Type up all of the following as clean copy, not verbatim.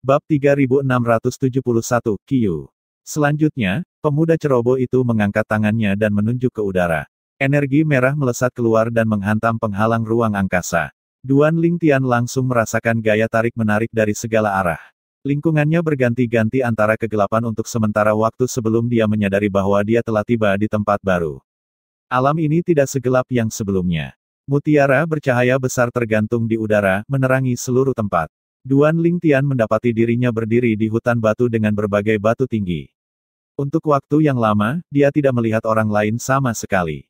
Bab 3671, Q. Selanjutnya, pemuda ceroboh itu mengangkat tangannya dan menunjuk ke udara. Energi merah melesat keluar dan menghantam penghalang ruang angkasa. Duan Lingtian langsung merasakan gaya tarik-menarik dari segala arah. Lingkungannya berganti-ganti antara kegelapan untuk sementara waktu sebelum dia menyadari bahwa dia telah tiba di tempat baru. Alam ini tidak segelap yang sebelumnya. Mutiara bercahaya besar tergantung di udara, menerangi seluruh tempat. Duan Lingtian mendapati dirinya berdiri di hutan batu dengan berbagai batu tinggi. Untuk waktu yang lama, dia tidak melihat orang lain sama sekali.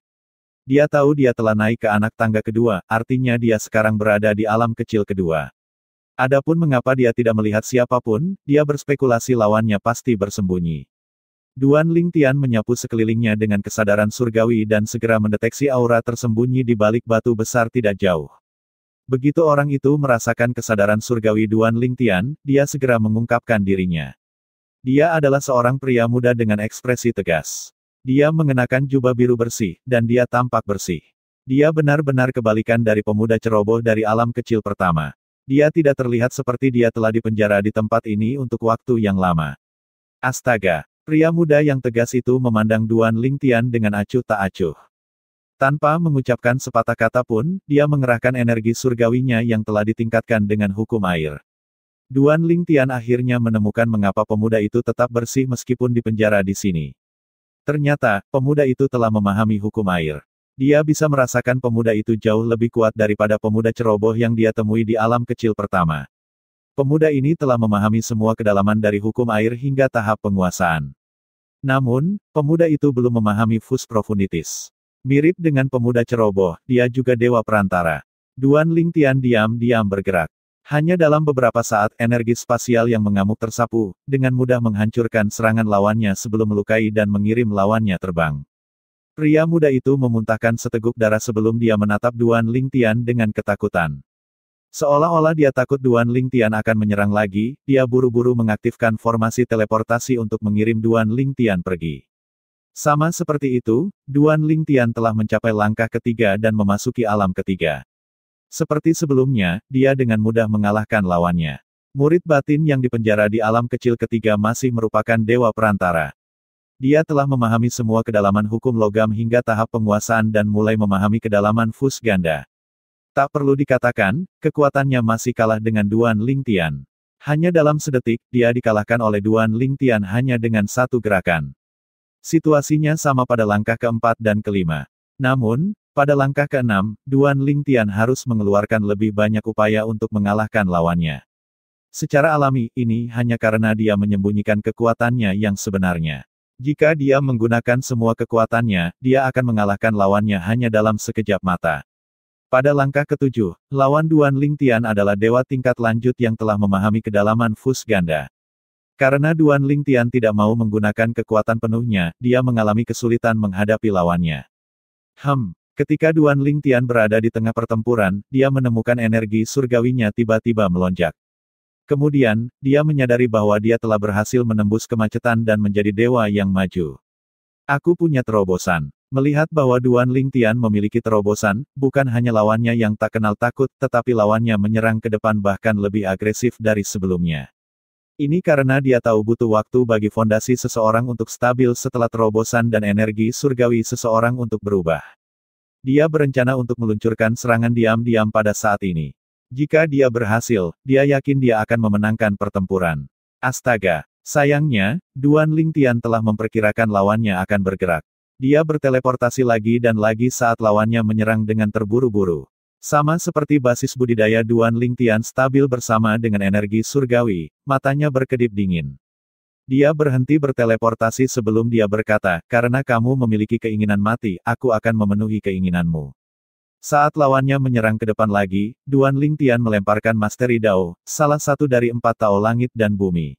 Dia tahu dia telah naik ke anak tangga kedua, artinya dia sekarang berada di alam kecil kedua. Adapun mengapa dia tidak melihat siapapun, dia berspekulasi lawannya pasti bersembunyi. Duan Lingtian menyapu sekelilingnya dengan kesadaran surgawi dan segera mendeteksi aura tersembunyi di balik batu besar tidak jauh. Begitu orang itu merasakan kesadaran surgawi Duan Lingtian, dia segera mengungkapkan dirinya. Dia adalah seorang pria muda dengan ekspresi tegas. Dia mengenakan jubah biru bersih, dan dia tampak bersih. Dia benar-benar kebalikan dari pemuda ceroboh dari alam kecil pertama. Dia tidak terlihat seperti dia telah dipenjara di tempat ini untuk waktu yang lama. Astaga, pria muda yang tegas itu memandang Duan Lingtian dengan acuh tak acuh. Tanpa mengucapkan sepatah kata pun, dia mengerahkan energi surgawinya yang telah ditingkatkan dengan hukum air. Duan Lingtian akhirnya menemukan mengapa pemuda itu tetap bersih meskipun dipenjara di sini. Ternyata, pemuda itu telah memahami hukum air. Dia bisa merasakan pemuda itu jauh lebih kuat daripada pemuda ceroboh yang dia temui di alam kecil pertama. Pemuda ini telah memahami semua kedalaman dari hukum air hingga tahap penguasaan. Namun, pemuda itu belum memahami Fus Profundis. Mirip dengan pemuda ceroboh, dia juga dewa perantara. Duan Lingtian diam-diam bergerak. Hanya dalam beberapa saat energi spasial yang mengamuk tersapu, dengan mudah menghancurkan serangan lawannya sebelum melukai dan mengirim lawannya terbang. Pria muda itu memuntahkan seteguk darah sebelum dia menatap Duan Lingtian dengan ketakutan. Seolah-olah dia takut Duan Lingtian akan menyerang lagi, dia buru-buru mengaktifkan formasi teleportasi untuk mengirim Duan Lingtian pergi. Sama seperti itu, Duan Lingtian telah mencapai langkah ketiga dan memasuki alam ketiga. Seperti sebelumnya, dia dengan mudah mengalahkan lawannya. Murid batin yang dipenjara di alam kecil ketiga masih merupakan dewa perantara. Dia telah memahami semua kedalaman hukum logam hingga tahap penguasaan dan mulai memahami kedalaman Fus ganda. Tak perlu dikatakan, kekuatannya masih kalah dengan Duan Lingtian. Hanya dalam sedetik, dia dikalahkan oleh Duan Lingtian hanya dengan satu gerakan. Situasinya sama pada langkah keempat dan kelima. Namun, pada langkah keenam, Duan Lingtian harus mengeluarkan lebih banyak upaya untuk mengalahkan lawannya. Secara alami, ini hanya karena dia menyembunyikan kekuatannya yang sebenarnya. Jika dia menggunakan semua kekuatannya, dia akan mengalahkan lawannya hanya dalam sekejap mata. Pada langkah ketujuh, lawan Duan Lingtian adalah dewa tingkat lanjut yang telah memahami kedalaman Fus ganda. Karena Duan Lingtian tidak mau menggunakan kekuatan penuhnya, dia mengalami kesulitan menghadapi lawannya. Ketika Duan Lingtian berada di tengah pertempuran, dia menemukan energi surgawinya tiba-tiba melonjak. Kemudian, dia menyadari bahwa dia telah berhasil menembus kemacetan dan menjadi dewa yang maju. Aku punya terobosan. Melihat bahwa Duan Lingtian memiliki terobosan, bukan hanya lawannya yang tak kenal takut, tetapi lawannya menyerang ke depan bahkan lebih agresif dari sebelumnya. Ini karena dia tahu butuh waktu bagi fondasi seseorang untuk stabil setelah terobosan dan energi surgawi seseorang untuk berubah. Dia berencana untuk meluncurkan serangan diam-diam pada saat ini. Jika dia berhasil, dia yakin dia akan memenangkan pertempuran. Astaga, sayangnya, Duan Lingtian telah memperkirakan lawannya akan bergerak. Dia berteleportasi lagi dan lagi saat lawannya menyerang dengan terburu-buru. Sama seperti basis budidaya Duan Lingtian stabil bersama dengan energi surgawi, matanya berkedip dingin. Dia berhenti berteleportasi sebelum dia berkata, karena kamu memiliki keinginan mati, aku akan memenuhi keinginanmu. Saat lawannya menyerang ke depan lagi, Duan Lingtian melemparkan Masteri Dao, salah satu dari 4 Tao langit dan bumi.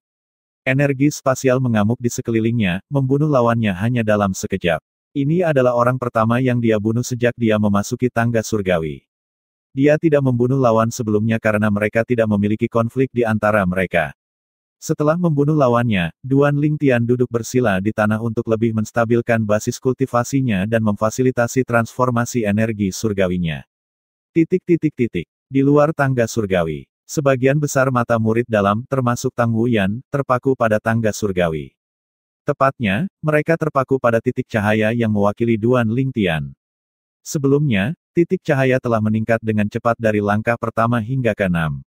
Energi spasial mengamuk di sekelilingnya, membunuh lawannya hanya dalam sekejap. Ini adalah orang pertama yang dia bunuh sejak dia memasuki tangga surgawi. Dia tidak membunuh lawan sebelumnya karena mereka tidak memiliki konflik di antara mereka. Setelah membunuh lawannya, Duan Lingtian duduk bersila di tanah untuk lebih menstabilkan basis kultivasinya dan memfasilitasi transformasi energi surgawinya. Di luar tangga surgawi, Sebagian besar mata murid dalam, termasuk Tang Wuyan, terpaku pada tangga surgawi. Tepatnya, mereka terpaku pada titik cahaya yang mewakili Duan Lingtian. Sebelumnya, titik cahaya telah meningkat dengan cepat dari langkah pertama hingga ke-6.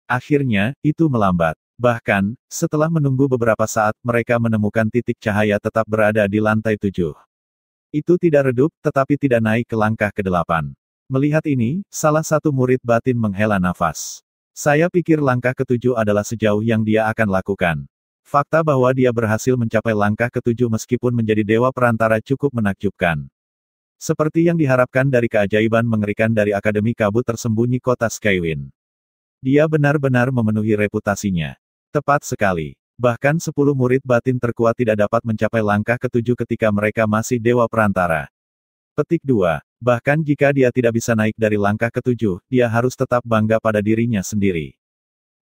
Akhirnya, itu melambat. Bahkan, setelah menunggu beberapa saat, mereka menemukan titik cahaya tetap berada di lantai 7. Itu tidak redup, tetapi tidak naik ke langkah ke-8. Melihat ini, salah satu murid batin menghela nafas. Saya pikir langkah ke-7 adalah sejauh yang dia akan lakukan. Fakta bahwa dia berhasil mencapai langkah ke-7 meskipun menjadi dewa perantara cukup menakjubkan. Seperti yang diharapkan dari keajaiban mengerikan dari Akademi Kabut Tersembunyi Kota Skywind. Dia benar-benar memenuhi reputasinya. Tepat sekali. Bahkan 10 murid batin terkuat tidak dapat mencapai langkah ke-7 ketika mereka masih dewa perantara. Petik 2. Bahkan jika dia tidak bisa naik dari langkah ke-7, dia harus tetap bangga pada dirinya sendiri.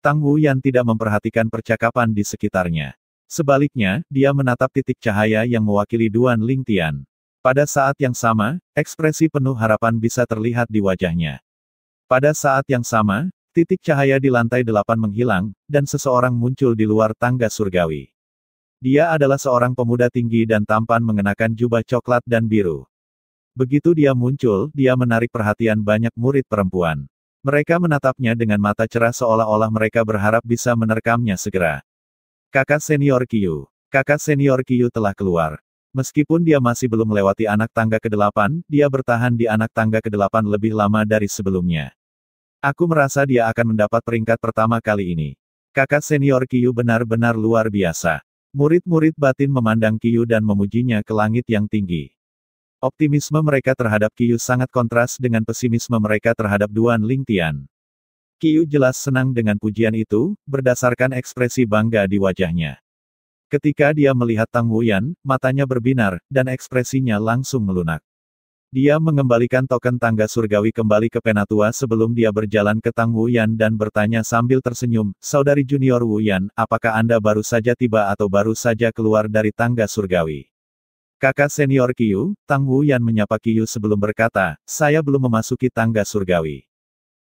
Tang Wuyan tidak memperhatikan percakapan di sekitarnya. Sebaliknya, dia menatap titik cahaya yang mewakili Duan Lingtian. Pada saat yang sama, ekspresi penuh harapan bisa terlihat di wajahnya. Pada saat yang sama, titik cahaya di lantai 8 menghilang, dan seseorang muncul di luar tangga surgawi. Dia adalah seorang pemuda tinggi dan tampan mengenakan jubah coklat dan biru. Begitu dia muncul, dia menarik perhatian banyak murid perempuan. Mereka menatapnya dengan mata cerah seolah-olah mereka berharap bisa menerkamnya segera. Kakak senior Qiu. Kakak senior Qiu telah keluar. Meskipun dia masih belum melewati anak tangga ke-8, dia bertahan di anak tangga ke-8 lebih lama dari sebelumnya. Aku merasa dia akan mendapat peringkat pertama kali ini. Kakak senior Qiu benar-benar luar biasa. Murid-murid batin memandang Qiu dan memujinya ke langit yang tinggi. Optimisme mereka terhadap Qiu sangat kontras dengan pesimisme mereka terhadap Duan Lingtian. Qiu jelas senang dengan pujian itu, berdasarkan ekspresi bangga di wajahnya. Ketika dia melihat Tang Wuyan, matanya berbinar, dan ekspresinya langsung melunak. Dia mengembalikan token tangga surgawi kembali ke Penatua sebelum dia berjalan ke Tang Wuyan dan bertanya sambil tersenyum, "Saudari junior Wuyan, apakah Anda baru saja tiba atau baru saja keluar dari tangga surgawi?" Kakak senior Qiu, Tang Wuyan menyapa Qiu sebelum berkata, "Saya belum memasuki tangga surgawi."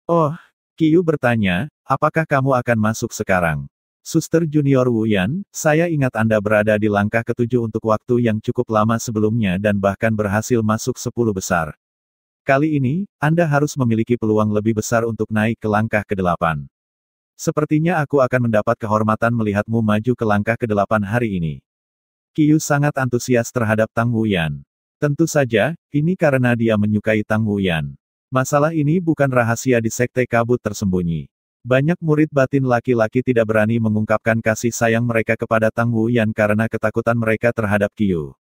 "Oh," Qiu bertanya, "apakah kamu akan masuk sekarang?" "Suster junior Wuyan, saya ingat Anda berada di langkah ke-7 untuk waktu yang cukup lama sebelumnya dan bahkan berhasil masuk 10 besar. Kali ini, Anda harus memiliki peluang lebih besar untuk naik ke langkah ke-8. Sepertinya aku akan mendapat kehormatan melihatmu maju ke langkah ke-8 hari ini." Qiu sangat antusias terhadap Tang Wuyan. Tentu saja, ini karena dia menyukai Tang Wuyan. Masalah ini bukan rahasia di Sekte Kabut Tersembunyi. Banyak murid batin laki-laki tidak berani mengungkapkan kasih sayang mereka kepada Tang Wuyan karena ketakutan mereka terhadap Qiu.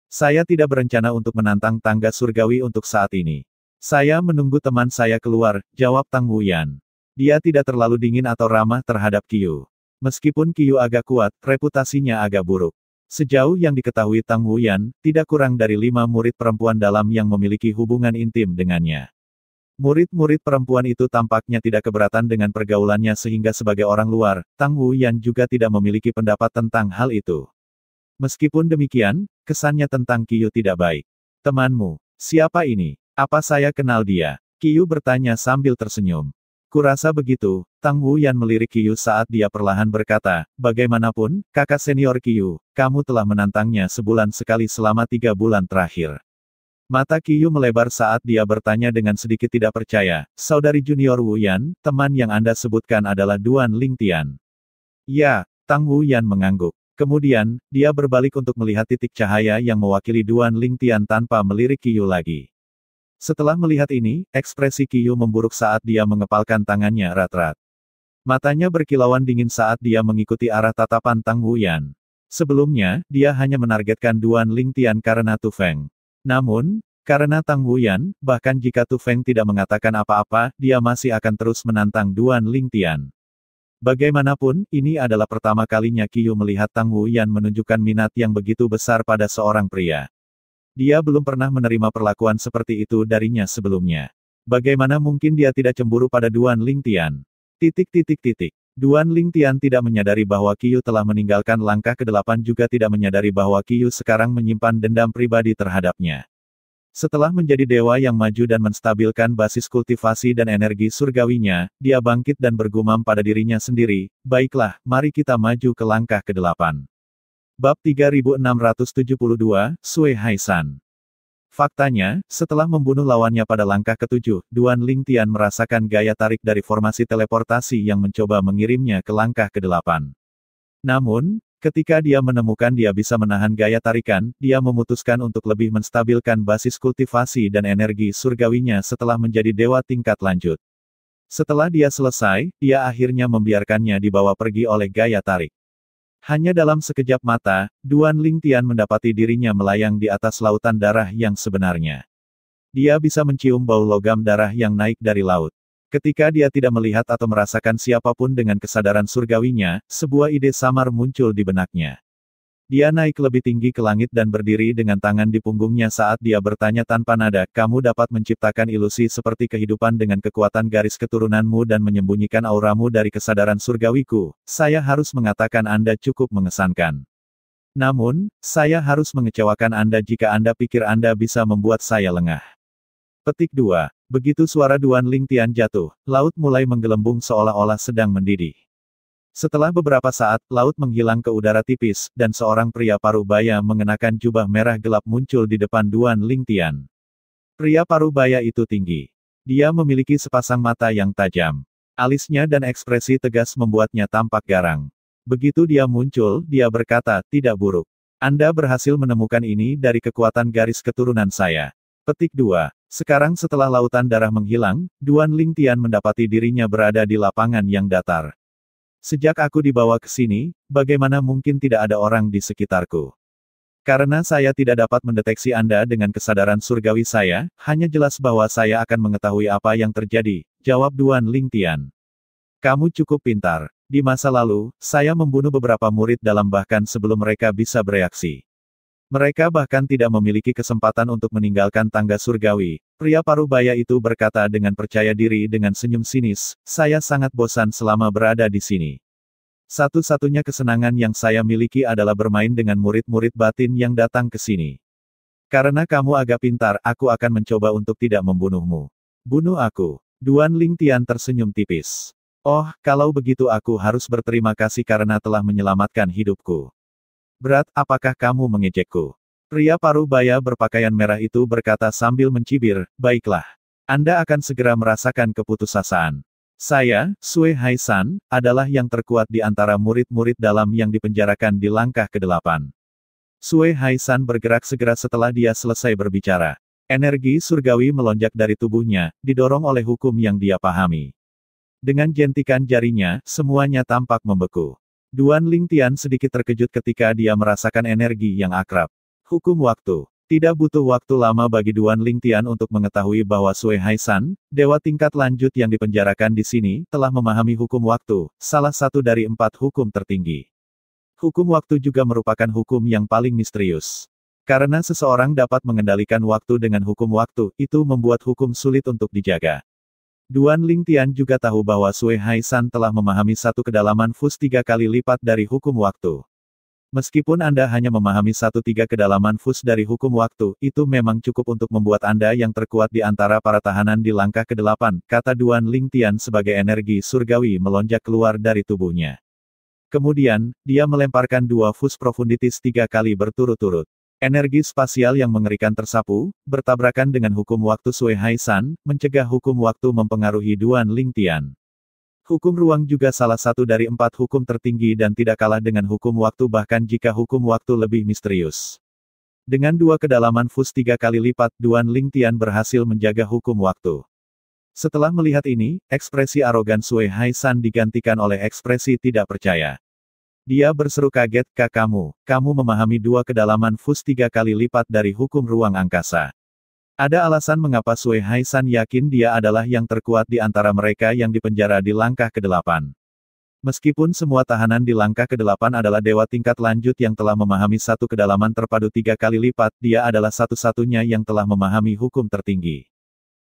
"Saya tidak berencana untuk menantang tangga surgawi untuk saat ini. Saya menunggu teman saya keluar," jawab Tang Wuyan. Dia tidak terlalu dingin atau ramah terhadap Qiu. Meskipun Qiu agak kuat, reputasinya agak buruk. Sejauh yang diketahui Tang Wuyan, tidak kurang dari 5 murid perempuan dalam yang memiliki hubungan intim dengannya. Murid-murid perempuan itu tampaknya tidak keberatan dengan pergaulannya sehingga sebagai orang luar, Tang Wuyan juga tidak memiliki pendapat tentang hal itu. Meskipun demikian, kesannya tentang Qiu tidak baik. "Temanmu, siapa ini? Apa saya kenal dia?" Qiu bertanya sambil tersenyum. "Kurasa begitu," Tang Wuyan melirik Qiu saat dia perlahan berkata, "Bagaimanapun, kakak senior Qiu, kamu telah menantangnya sebulan sekali selama 3 bulan terakhir." Mata Qiu melebar saat dia bertanya dengan sedikit tidak percaya, "Saudari junior Wuyan, teman yang Anda sebutkan adalah Duan Lingtian?" "Ya," Tang Wuyan mengangguk. Kemudian, dia berbalik untuk melihat titik cahaya yang mewakili Duan Lingtian tanpa melirik Qiu lagi. Setelah melihat ini, ekspresi Qiu memburuk saat dia mengepalkan tangannya erat-erat. Matanya berkilauan dingin saat dia mengikuti arah tatapan Tang Wuyan. Sebelumnya, dia hanya menargetkan Duan Lingtian karena Tu Feng. Namun, karena Tang Wuyan, bahkan jika Tu Feng tidak mengatakan apa-apa, dia masih akan terus menantang Duan Lingtian. Bagaimanapun, ini adalah pertama kalinya Qiu melihat Tang Wuyan menunjukkan minat yang begitu besar pada seorang pria. Dia belum pernah menerima perlakuan seperti itu darinya sebelumnya. Bagaimana mungkin dia tidak cemburu pada Duan Lingtian? Duan Lingtian tidak menyadari bahwa Qiu telah meninggalkan langkah ke-8 juga tidak menyadari bahwa Qiu sekarang menyimpan dendam pribadi terhadapnya. Setelah menjadi dewa yang maju dan menstabilkan basis kultivasi dan energi surgawinya, dia bangkit dan bergumam pada dirinya sendiri, baiklah, mari kita maju ke langkah ke-8. Bab 3672, Sui Haisan. Faktanya, setelah membunuh lawannya pada langkah ke-7, Duan Lingtian merasakan gaya tarik dari formasi teleportasi yang mencoba mengirimnya ke langkah ke-8. Namun, ketika dia menemukan dia bisa menahan gaya tarikan, dia memutuskan untuk lebih menstabilkan basis kultivasi dan energi surgawinya setelah menjadi dewa tingkat lanjut. Setelah dia selesai, dia akhirnya membiarkannya dibawa pergi oleh gaya tarik. Hanya dalam sekejap mata, Duan Lingtian mendapati dirinya melayang di atas lautan darah yang sebenarnya. Dia bisa mencium bau logam darah yang naik dari laut. Ketika dia tidak melihat atau merasakan siapapun dengan kesadaran surgawinya, sebuah ide samar muncul di benaknya. Dia naik lebih tinggi ke langit dan berdiri dengan tangan di punggungnya saat dia bertanya tanpa nada, kamu dapat menciptakan ilusi seperti kehidupan dengan kekuatan garis keturunanmu dan menyembunyikan auramu dari kesadaran surgawiku. Saya harus mengatakan Anda cukup mengesankan. Namun, saya harus mengecewakan Anda jika Anda pikir Anda bisa membuat saya lengah. Petik 2. Begitu suara Duan Lingtian jatuh, laut mulai menggelembung seolah-olah sedang mendidih. Setelah beberapa saat, laut menghilang ke udara tipis, dan seorang pria parubaya mengenakan jubah merah gelap muncul di depan Duan Lingtian. Pria parubaya itu tinggi. Dia memiliki sepasang mata yang tajam. Alisnya dan ekspresi tegas membuatnya tampak garang. Begitu dia muncul, dia berkata, tidak buruk. Anda berhasil menemukan ini dari kekuatan garis keturunan saya. Petik 2. Sekarang setelah lautan darah menghilang, Duan Lingtian mendapati dirinya berada di lapangan yang datar. Sejak aku dibawa ke sini, bagaimana mungkin tidak ada orang di sekitarku? Karena saya tidak dapat mendeteksi Anda dengan kesadaran surgawi saya, hanya jelas bahwa saya akan mengetahui apa yang terjadi, jawab Duan Lingtian. Kamu cukup pintar. Di masa lalu, saya membunuh beberapa murid dalam bahkan sebelum mereka bisa bereaksi. Mereka bahkan tidak memiliki kesempatan untuk meninggalkan tangga surgawi. Pria parubaya itu berkata dengan percaya diri dengan senyum sinis, saya sangat bosan selama berada di sini. Satu-satunya kesenangan yang saya miliki adalah bermain dengan murid-murid batin yang datang ke sini. Karena kamu agak pintar, aku akan mencoba untuk tidak membunuhmu. Bunuh aku. Duan Lingtian tersenyum tipis. Oh, kalau begitu aku harus berterima kasih karena telah menyelamatkan hidupku. Berat, apakah kamu mengejekku? Pria parubaya berpakaian merah itu berkata sambil mencibir, baiklah. Anda akan segera merasakan keputusasaan. Saya, Sui Haisan, adalah yang terkuat di antara murid-murid dalam yang dipenjarakan di langkah ke-8. Sui Haisan bergerak segera setelah dia selesai berbicara. Energi surgawi melonjak dari tubuhnya, didorong oleh hukum yang dia pahami. Dengan jentikan jarinya, semuanya tampak membeku. Duan Lingtian sedikit terkejut ketika dia merasakan energi yang akrab. Hukum waktu. Tidak butuh waktu lama bagi Duan Lingtian untuk mengetahui bahwa Sui Haisan, dewa tingkat lanjut yang dipenjarakan di sini, telah memahami hukum waktu, salah satu dari 4 hukum tertinggi. Hukum waktu juga merupakan hukum yang paling misterius. Karena seseorang dapat mengendalikan waktu dengan hukum waktu, itu membuat hukum sulit untuk dijaga. Duan Lingtian juga tahu bahwa Sui Haisan telah memahami satu kedalaman fus 3 kali lipat dari hukum waktu. Meskipun Anda hanya memahami 1/3 kedalaman fus dari hukum waktu, itu memang cukup untuk membuat Anda yang terkuat di antara para tahanan di langkah ke-8, kata Duan Lingtian sebagai energi surgawi melonjak keluar dari tubuhnya. Kemudian, dia melemparkan 2 fus profundities 3 kali berturut-turut. Energi spasial yang mengerikan tersapu, bertabrakan dengan hukum waktu Sui Haisan, mencegah hukum waktu mempengaruhi Duan Lingtian. Hukum ruang juga salah satu dari 4 hukum tertinggi dan tidak kalah dengan hukum waktu bahkan jika hukum waktu lebih misterius. Dengan 2 kedalaman fus 3 kali lipat, Duan Lingtian berhasil menjaga hukum waktu. Setelah melihat ini, ekspresi arogan Sui Haisan digantikan oleh ekspresi tidak percaya. Dia berseru kaget, kamu memahami 2 kedalaman fus 3 kali lipat dari hukum ruang angkasa. Ada alasan mengapa Sui Haisan yakin dia adalah yang terkuat di antara mereka yang dipenjara di langkah ke-8. Meskipun semua tahanan di langkah ke-8 adalah dewa tingkat lanjut yang telah memahami 1 kedalaman terpadu 3 kali lipat, dia adalah satu-satunya yang telah memahami hukum tertinggi.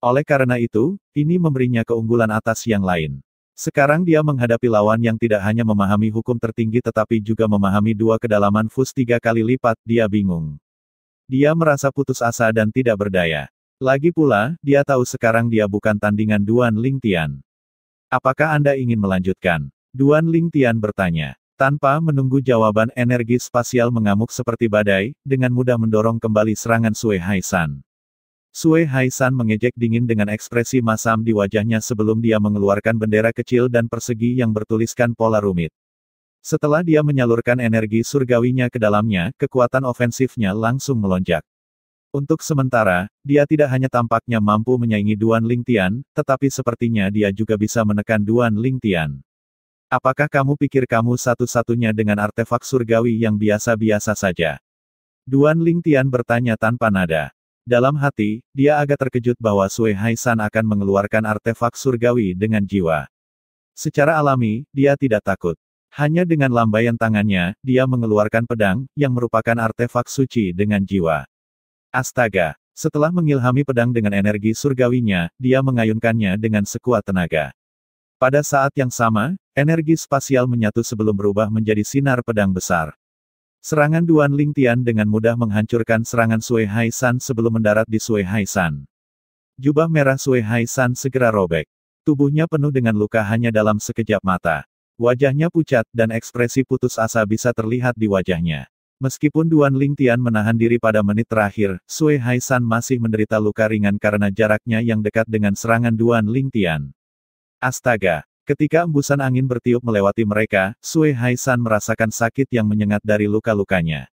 Oleh karena itu, ini memberinya keunggulan atas yang lain. Sekarang dia menghadapi lawan yang tidak hanya memahami hukum tertinggi tetapi juga memahami 2 kedalaman fus 3 kali lipat, dia bingung. Dia merasa putus asa dan tidak berdaya. Lagi pula, dia tahu sekarang dia bukan tandingan Duan Lingtian. Apakah Anda ingin melanjutkan? Duan Lingtian bertanya. Tanpa menunggu jawaban, energi spasial mengamuk seperti badai, dengan mudah mendorong kembali serangan Sui Haisan. Sui Haisan mengejek dingin dengan ekspresi masam di wajahnya sebelum dia mengeluarkan bendera kecil dan persegi yang bertuliskan pola rumit. Setelah dia menyalurkan energi surgawinya ke dalamnya, kekuatan ofensifnya langsung melonjak. Untuk sementara, dia tidak hanya tampaknya mampu menyaingi Duan Lingtian, tetapi sepertinya dia juga bisa menekan Duan Lingtian. Apakah kamu pikir kamu satu-satunya dengan artefak surgawi yang biasa-biasa saja? Duan Lingtian bertanya tanpa nada. Dalam hati, dia agak terkejut bahwa Sui Haisan akan mengeluarkan artefak surgawi dengan jiwa. Secara alami, dia tidak takut. Hanya dengan lambaian tangannya, dia mengeluarkan pedang, yang merupakan artefak suci dengan jiwa. Astaga! Setelah mengilhami pedang dengan energi surgawinya, dia mengayunkannya dengan sekuat tenaga. Pada saat yang sama, energi spasial menyatu sebelum berubah menjadi sinar pedang besar. Serangan Duan Lingtian dengan mudah menghancurkan serangan Sui Haisan sebelum mendarat di Sui Haisan. Jubah merah Sui Haisan segera robek. Tubuhnya penuh dengan luka hanya dalam sekejap mata. Wajahnya pucat, dan ekspresi putus asa bisa terlihat di wajahnya. Meskipun Duan Lingtian menahan diri pada menit terakhir, Sui Haisan masih menderita luka ringan karena jaraknya yang dekat dengan serangan Duan Lingtian. Astaga! Ketika embusan angin bertiup melewati mereka, Sui Haisan merasakan sakit yang menyengat dari luka-lukanya.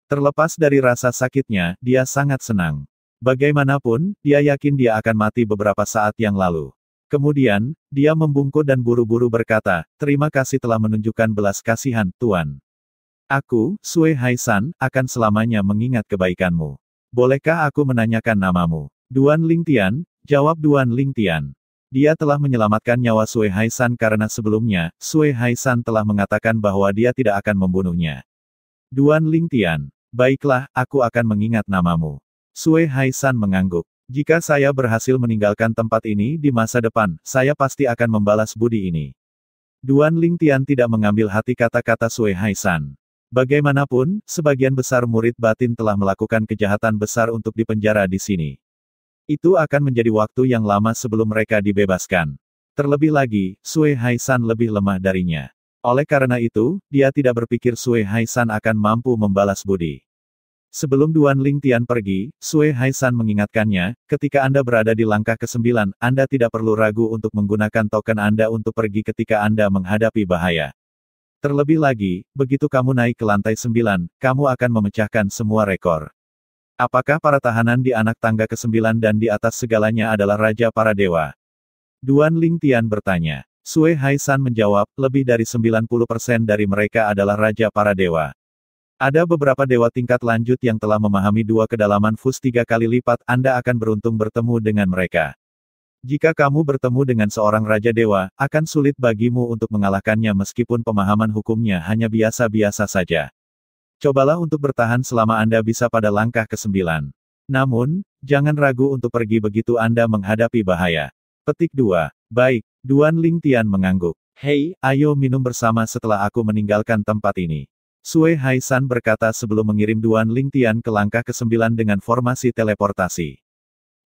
Terlepas dari rasa sakitnya, dia sangat senang. Bagaimanapun, dia yakin dia akan mati beberapa saat yang lalu. Kemudian, dia membungkuk dan buru-buru berkata, "Terima kasih telah menunjukkan belas kasihan, Tuan. Aku, Sui Haisan, akan selamanya mengingat kebaikanmu. Bolehkah aku menanyakan namamu?" Duan Lingtian, jawab Duan Lingtian. Dia telah menyelamatkan nyawa Sui Haisan karena sebelumnya, Sui Haisan telah mengatakan bahwa dia tidak akan membunuhnya. Duan Lingtian, baiklah, aku akan mengingat namamu. Sui Haisan mengangguk. Jika saya berhasil meninggalkan tempat ini di masa depan, saya pasti akan membalas budi ini. Duan Lingtian tidak mengambil hati kata-kata Sui Haisan. Bagaimanapun, sebagian besar murid batin telah melakukan kejahatan besar untuk dipenjara di sini. Itu akan menjadi waktu yang lama sebelum mereka dibebaskan. Terlebih lagi, Sui Haisan lebih lemah darinya. Oleh karena itu, dia tidak berpikir Sui Haisan akan mampu membalas budi. Sebelum Duan Lingtian pergi, Sui Haisan mengingatkannya, ketika Anda berada di langkah ke-9, Anda tidak perlu ragu untuk menggunakan token Anda untuk pergi ketika Anda menghadapi bahaya. Terlebih lagi, begitu kamu naik ke lantai 9, kamu akan memecahkan semua rekor. Apakah para tahanan di anak tangga ke-9 dan di atas segalanya adalah Raja para Dewa? Duan Lingtian bertanya. Sui Haisan menjawab, lebih dari 90% dari mereka adalah Raja para Dewa. Ada beberapa dewa tingkat lanjut yang telah memahami dua kedalaman fus 3 kali lipat, Anda akan beruntung bertemu dengan mereka. Jika kamu bertemu dengan seorang Raja Dewa, akan sulit bagimu untuk mengalahkannya meskipun pemahaman hukumnya hanya biasa-biasa saja. Cobalah untuk bertahan selama Anda bisa pada langkah ke-9. Namun, jangan ragu untuk pergi begitu Anda menghadapi bahaya. Petik 2. Baik, Duan Lingtian mengangguk. Hei, ayo minum bersama setelah aku meninggalkan tempat ini. Sui Haisan berkata sebelum mengirim Duan Lingtian ke langkah ke-9 dengan formasi teleportasi.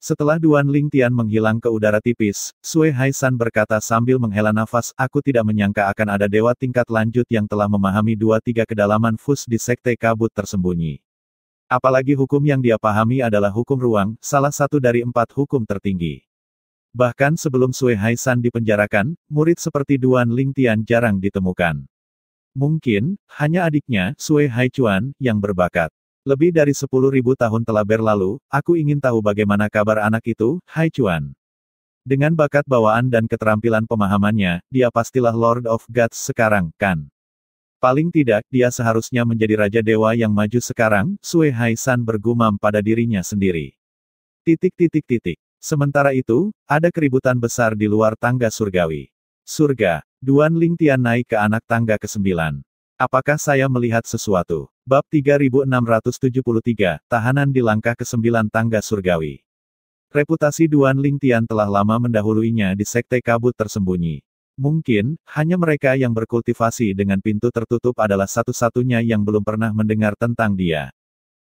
Setelah Duan Lingtian menghilang ke udara tipis, Sui Haisan berkata sambil menghela nafas, aku tidak menyangka akan ada dewa tingkat lanjut yang telah memahami 2-3 kedalaman fus di sekte kabut tersembunyi. Apalagi hukum yang dia pahami adalah hukum ruang, salah satu dari 4 hukum tertinggi. Bahkan sebelum Sui Haisan dipenjarakan, murid seperti Duan Lingtian jarang ditemukan. Mungkin, hanya adiknya, Sui Haichuan, yang berbakat. Lebih dari 10.000 tahun telah berlalu, aku ingin tahu bagaimana kabar anak itu, Haichuan. Dengan bakat bawaan dan keterampilan pemahamannya, dia pastilah Lord of Gods sekarang, kan? Paling tidak, dia seharusnya menjadi Raja Dewa yang maju sekarang, Sui Haisan bergumam pada dirinya sendiri. Sementara itu, ada keributan besar di luar tangga surgawi. Surga. Duan Lingtian naik ke anak tangga ke-9. Apakah saya melihat sesuatu? Bab 3673, Tahanan di langkah ke-9 tangga surgawi. Reputasi Duan Lingtian telah lama mendahuluinya di sekte kabut tersembunyi. Mungkin, hanya mereka yang berkultivasi dengan pintu tertutup adalah satu-satunya yang belum pernah mendengar tentang dia.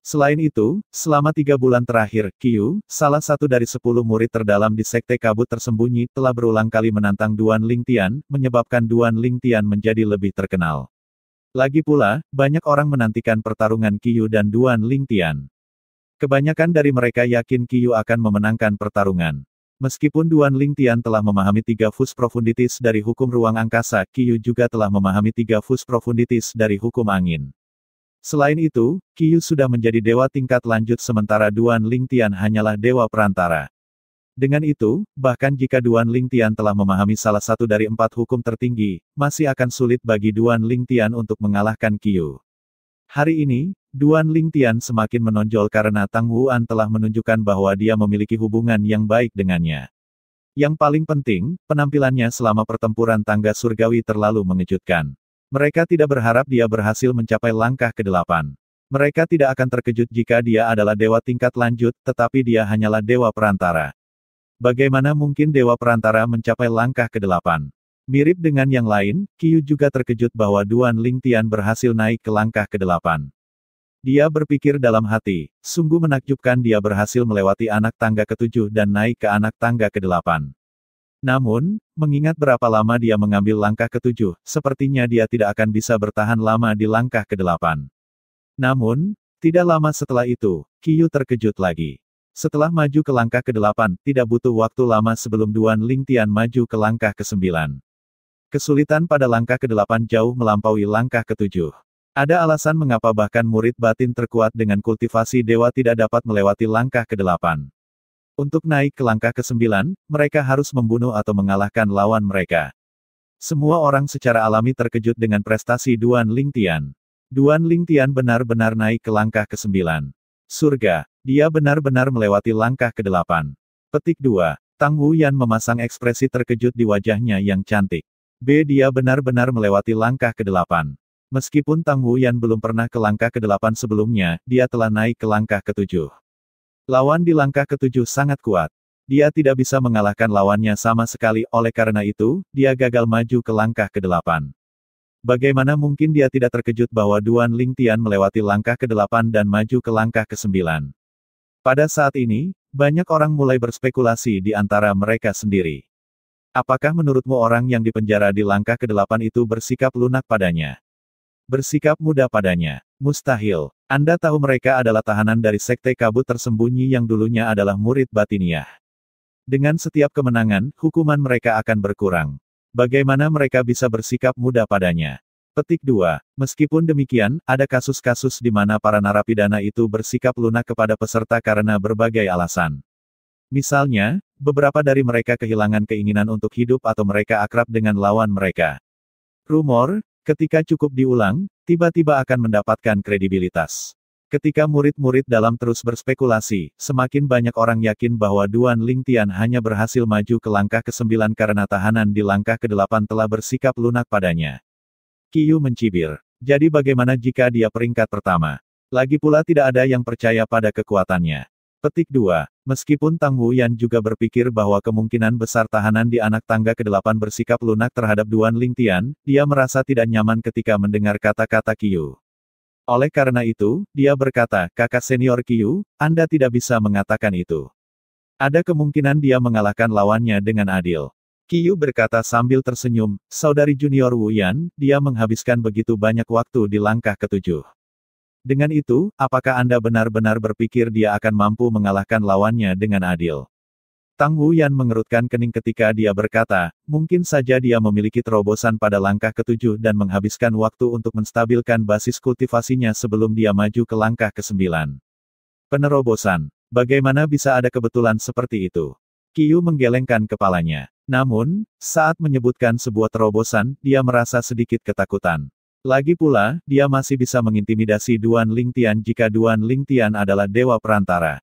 Selain itu, selama 3 bulan terakhir, Qiu, salah satu dari 10 murid terdalam di Sekte Kabut Tersembunyi, telah berulang kali menantang Duan Lingtian, menyebabkan Duan Lingtian menjadi lebih terkenal. Lagi pula, banyak orang menantikan pertarungan Qiu dan Duan Lingtian. Kebanyakan dari mereka yakin Qiu akan memenangkan pertarungan. Meskipun Duan Lingtian telah memahami 3 Fus Profundities dari hukum ruang angkasa, Qiu juga telah memahami 3 Fus Profundities dari hukum angin. Selain itu, Qiu sudah menjadi dewa tingkat lanjut sementara Duan Lingtian hanyalah dewa perantara. Dengan itu, bahkan jika Duan Lingtian telah memahami salah satu dari 4 hukum tertinggi, masih akan sulit bagi Duan Lingtian untuk mengalahkan Qiu. Hari ini, Duan Lingtian semakin menonjol karena Tang Wuan telah menunjukkan bahwa dia memiliki hubungan yang baik dengannya. Yang paling penting, penampilannya selama pertempuran tangga surgawi terlalu mengejutkan. Mereka tidak berharap dia berhasil mencapai langkah ke-8. Mereka tidak akan terkejut jika dia adalah dewa tingkat lanjut, tetapi dia hanyalah dewa perantara. Bagaimana mungkin dewa perantara mencapai langkah ke-8? Mirip dengan yang lain, Qiu juga terkejut bahwa Duan Lingtian berhasil naik ke langkah ke-8. Dia berpikir dalam hati, sungguh menakjubkan dia berhasil melewati anak tangga ke-7 dan naik ke anak tangga ke-8. Namun, mengingat berapa lama dia mengambil langkah ke-7, sepertinya dia tidak akan bisa bertahan lama di langkah ke-8. Namun, tidak lama setelah itu, Qiu terkejut lagi. Setelah maju ke langkah ke-8, tidak butuh waktu lama sebelum Duan Lingtian maju ke langkah ke-9. Kesulitan pada langkah ke-8 jauh melampaui langkah ke-7. Ada alasan mengapa bahkan murid batin terkuat dengan kultivasi dewa tidak dapat melewati langkah ke-8. Untuk naik ke langkah ke-9, mereka harus membunuh atau mengalahkan lawan mereka. Semua orang secara alami terkejut dengan prestasi Duan Lingtian. Duan Lingtian benar-benar naik ke langkah ke-9. Surga, dia benar-benar melewati langkah ke-8. Petik 2. Tang Wuyan memasang ekspresi terkejut di wajahnya yang cantik. Dia benar-benar melewati langkah ke-8. Meskipun Tang Wuyan belum pernah ke langkah ke-8 sebelumnya, dia telah naik ke langkah ke-7. Lawan di langkah ke-7 sangat kuat. Dia tidak bisa mengalahkan lawannya sama sekali, oleh karena itu, dia gagal maju ke langkah ke-8. Bagaimana mungkin dia tidak terkejut bahwa Duan Lingtian melewati langkah ke-8 dan maju ke langkah ke-9? Pada saat ini, banyak orang mulai berspekulasi di antara mereka sendiri. Apakah menurutmu orang yang dipenjara di langkah ke-8 itu bersikap lunak padanya? Bersikap mudah padanya? Mustahil. Anda tahu mereka adalah tahanan dari Sekte Kabut Tersembunyi yang dulunya adalah murid batiniah. Dengan setiap kemenangan, hukuman mereka akan berkurang. Bagaimana mereka bisa bersikap mudah padanya? Petik 2. Meskipun demikian, ada kasus-kasus di mana para narapidana itu bersikap lunak kepada peserta karena berbagai alasan. Misalnya, beberapa dari mereka kehilangan keinginan untuk hidup atau mereka akrab dengan lawan mereka. Rumor, ketika cukup diulang, tiba-tiba akan mendapatkan kredibilitas. Ketika murid-murid dalam terus berspekulasi, semakin banyak orang yakin bahwa Duan Lingtian hanya berhasil maju ke langkah ke-9 karena tahanan di langkah ke-8 telah bersikap lunak padanya. Qiu mencibir. Jadi bagaimana jika dia peringkat pertama? Lagi pula tidak ada yang percaya pada kekuatannya. Petik 2. Meskipun Tang Wuyan juga berpikir bahwa kemungkinan besar tahanan di anak tangga ke-8 bersikap lunak terhadap Duan Lingtian, dia merasa tidak nyaman ketika mendengar kata-kata Qiu. Oleh karena itu, dia berkata, kakak senior Qiu, Anda tidak bisa mengatakan itu. Ada kemungkinan dia mengalahkan lawannya dengan adil. Qiu berkata sambil tersenyum, saudari junior Wuyan, dia menghabiskan begitu banyak waktu di langkah ke-7. Dengan itu, apakah Anda benar-benar berpikir dia akan mampu mengalahkan lawannya dengan adil? Tang Wuyan mengerutkan kening ketika dia berkata, mungkin saja dia memiliki terobosan pada langkah ke-7 dan menghabiskan waktu untuk menstabilkan basis kultivasinya sebelum dia maju ke langkah ke-9. Penerobosan. Bagaimana bisa ada kebetulan seperti itu? Qiu menggelengkan kepalanya. Namun, saat menyebutkan sebuah terobosan, dia merasa sedikit ketakutan. Lagi pula, dia masih bisa mengintimidasi Duan Lingtian jika Duan Lingtian adalah dewa perantara.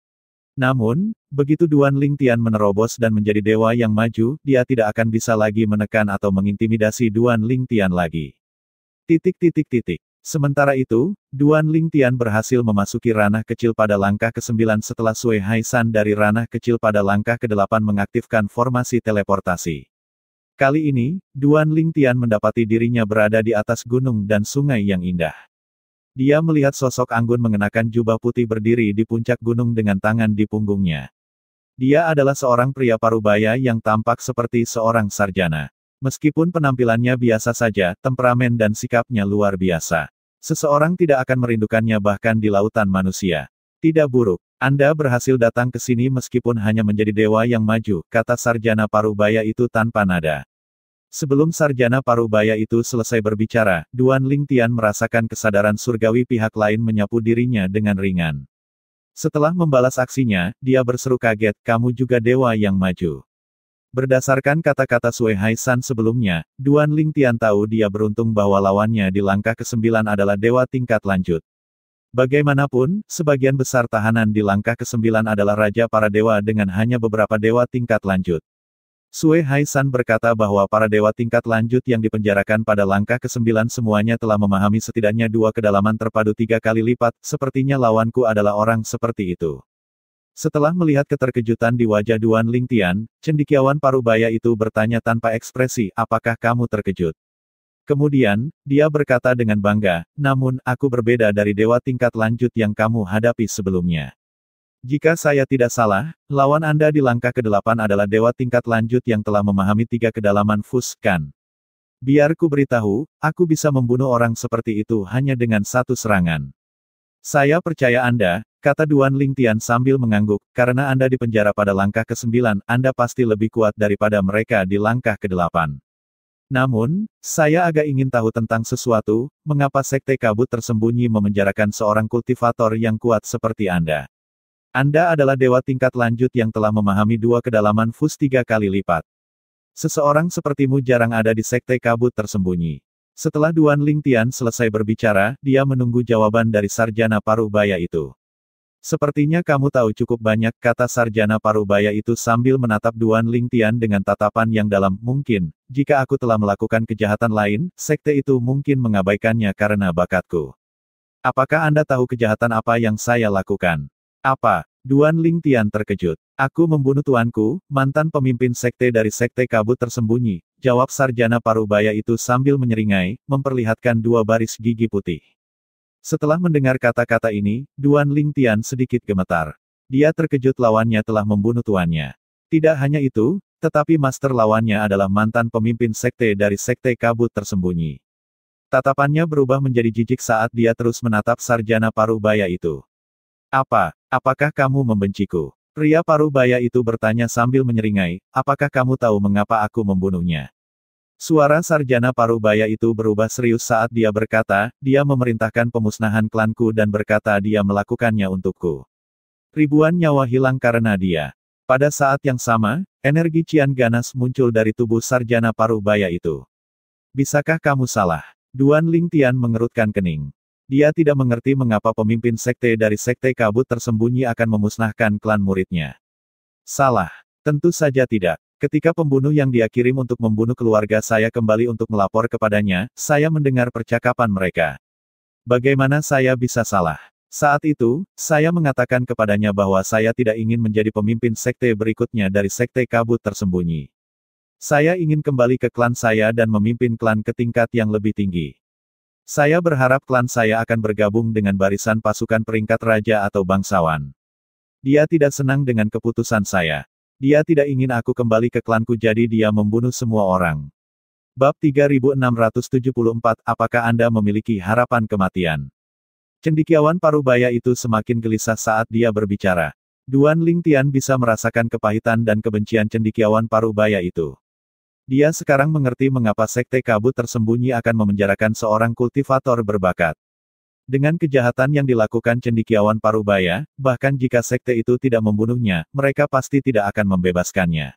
Namun, begitu Duan Lingtian menerobos dan menjadi dewa yang maju, dia tidak akan bisa lagi menekan atau mengintimidasi Duan Lingtian lagi. Sementara itu, Duan Lingtian berhasil memasuki ranah kecil pada langkah ke-9 setelah Sui Haisan dari ranah kecil pada langkah ke-8 mengaktifkan formasi teleportasi. Kali ini, Duan Lingtian mendapati dirinya berada di atas gunung dan sungai yang indah. Dia melihat sosok Anggun mengenakan jubah putih berdiri di puncak gunung dengan tangan di punggungnya. Dia adalah seorang pria parubaya yang tampak seperti seorang sarjana. Meskipun penampilannya biasa saja, temperamen dan sikapnya luar biasa. Seseorang tidak akan merindukannya bahkan di lautan manusia. Tidak buruk. Anda berhasil datang ke sini meskipun hanya menjadi dewa yang maju, kata sarjana parubaya itu tanpa nada. Sebelum sarjana parubaya itu selesai berbicara, Duan Lingtian merasakan kesadaran surgawi pihak lain menyapu dirinya dengan ringan. Setelah membalas aksinya, dia berseru kaget, kamu juga dewa yang maju. Berdasarkan kata-kata Sui Haisan sebelumnya, Duan Lingtian tahu dia beruntung bahwa lawannya di langkah ke-9 adalah dewa tingkat lanjut. Bagaimanapun, sebagian besar tahanan di langkah ke-9 adalah raja para dewa dengan hanya beberapa dewa tingkat lanjut. Sui Haisan berkata bahwa para dewa tingkat lanjut yang dipenjarakan pada langkah ke-9 semuanya telah memahami setidaknya 2 kedalaman terpadu 3 kali lipat, sepertinya lawanku adalah orang seperti itu. Setelah melihat keterkejutan di wajah Duan Lingtian, cendekiawan parubaya itu bertanya tanpa ekspresi, apakah kamu terkejut? Kemudian, dia berkata dengan bangga, namun, aku berbeda dari dewa tingkat lanjut yang kamu hadapi sebelumnya. Jika saya tidak salah, lawan Anda di langkah ke-8 adalah dewa tingkat lanjut yang telah memahami 3 kedalaman Fuskan. Biar ku beritahu, aku bisa membunuh orang seperti itu hanya dengan 1 serangan. Saya percaya Anda, kata Duan Lingtian sambil mengangguk, karena Anda dipenjara pada langkah ke-9, Anda pasti lebih kuat daripada mereka di langkah ke-8. Namun, saya agak ingin tahu tentang sesuatu, mengapa Sekte Kabut Tersembunyi memenjarakan seorang kultivator yang kuat seperti Anda. Anda adalah dewa tingkat lanjut yang telah memahami 2 kedalaman Fus 3 kali lipat. Seseorang sepertimu jarang ada di Sekte Kabut Tersembunyi. Setelah Duan Lingtian selesai berbicara, dia menunggu jawaban dari sarjana parubaya itu. Sepertinya kamu tahu cukup banyak, kata sarjana parubaya itu sambil menatap Duan Lingtian dengan tatapan yang dalam. Mungkin, jika aku telah melakukan kejahatan lain, sekte itu mungkin mengabaikannya karena bakatku. Apakah Anda tahu kejahatan apa yang saya lakukan? Apa? Duan Lingtian terkejut. Aku membunuh tuanku, mantan pemimpin sekte dari Sekte Kabut Tersembunyi, jawab sarjana parubaya itu sambil menyeringai, memperlihatkan 2 baris gigi putih. Setelah mendengar kata-kata ini, Duan Lingtian sedikit gemetar. Dia terkejut lawannya telah membunuh tuannya. Tidak hanya itu, tetapi master lawannya adalah mantan pemimpin sekte dari Sekte Kabut Tersembunyi. Tatapannya berubah menjadi jijik saat dia terus menatap sarjana parubaya itu. Apakah kamu membenciku? Pria parubaya itu bertanya sambil menyeringai, apakah kamu tahu mengapa aku membunuhnya? Suara sarjana parubaya itu berubah serius saat dia berkata, dia memerintahkan pemusnahan klanku dan berkata dia melakukannya untukku. Ribuan nyawa hilang karena dia. Pada saat yang sama, energi cian ganas muncul dari tubuh sarjana parubaya itu. Bisakah kamu salah? Duan Lingtian mengerutkan kening. Dia tidak mengerti mengapa pemimpin sekte dari Sekte Kabut Tersembunyi akan memusnahkan klan muridnya. Salah. Tentu saja tidak. Ketika pembunuh yang dia kirim untuk membunuh keluarga saya kembali untuk melapor kepadanya, saya mendengar percakapan mereka. Bagaimana saya bisa salah? Saat itu, saya mengatakan kepadanya bahwa saya tidak ingin menjadi pemimpin sekte berikutnya dari Sekte Kabut Tersembunyi. Saya ingin kembali ke klan saya dan memimpin klan ke tingkat yang lebih tinggi. Saya berharap klan saya akan bergabung dengan barisan pasukan peringkat raja atau bangsawan. Dia tidak senang dengan keputusan saya. Dia tidak ingin aku kembali ke klanku jadi dia membunuh semua orang. Bab 3674, apakah Anda memiliki harapan kematian? Cendekiawan parubaya itu semakin gelisah saat dia berbicara. Duan Lingtian bisa merasakan kepahitan dan kebencian cendekiawan parubaya itu. Dia sekarang mengerti mengapa Sekte Kabut Tersembunyi akan memenjarakan seorang kultivator berbakat. Dengan kejahatan yang dilakukan cendekiawan parubaya, bahkan jika sekte itu tidak membunuhnya, mereka pasti tidak akan membebaskannya.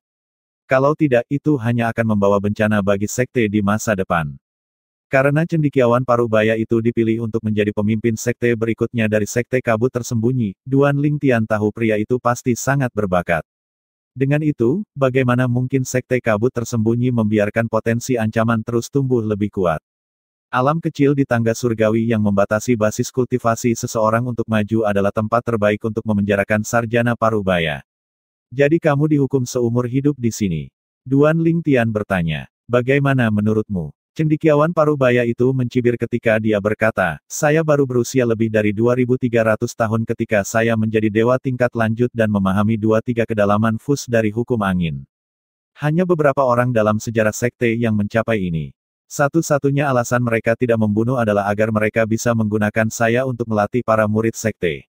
Kalau tidak, itu hanya akan membawa bencana bagi sekte di masa depan. Karena cendekiawan parubaya itu dipilih untuk menjadi pemimpin sekte berikutnya dari Sekte Kabut Tersembunyi, Duan Lingtian tahu pria itu pasti sangat berbakat. Dengan itu, bagaimana mungkin Sekte Kabut Tersembunyi membiarkan potensi ancaman terus tumbuh lebih kuat? Alam kecil di tangga surgawi yang membatasi basis kultivasi seseorang untuk maju adalah tempat terbaik untuk memenjarakan sarjana parubaya. Jadi kamu dihukum seumur hidup di sini. Duan Lingtian bertanya, bagaimana menurutmu? Cendekiawan Parubaya itu mencibir ketika dia berkata, saya baru berusia lebih dari 2300 tahun ketika saya menjadi dewa tingkat lanjut dan memahami 2-3 kedalaman fus dari hukum angin. Hanya beberapa orang dalam sejarah sekte yang mencapai ini. Satu-satunya alasan mereka tidak membunuh adalah agar mereka bisa menggunakan saya untuk melatih para murid sekte.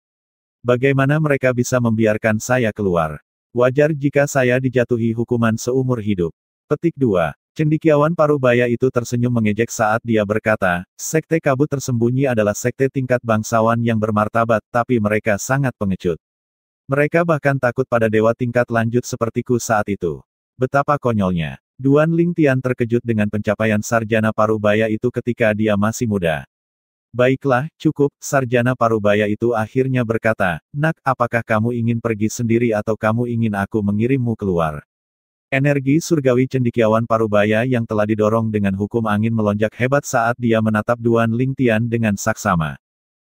Bagaimana mereka bisa membiarkan saya keluar? Wajar jika saya dijatuhi hukuman seumur hidup. Petik 2. Cendekiawan Parubaya itu tersenyum mengejek saat dia berkata, sekte kabut tersembunyi adalah sekte tingkat bangsawan yang bermartabat, tapi mereka sangat pengecut. Mereka bahkan takut pada dewa tingkat lanjut sepertiku saat itu. Betapa konyolnya. Duan Lingtian terkejut dengan pencapaian Sarjana Parubaya itu ketika dia masih muda. Baiklah, cukup, Sarjana Parubaya itu akhirnya berkata, nak, apakah kamu ingin pergi sendiri atau kamu ingin aku mengirimmu keluar? Energi surgawi cendekiawan Parubaya yang telah didorong dengan hukum angin melonjak hebat saat dia menatap Duan Lingtian dengan saksama.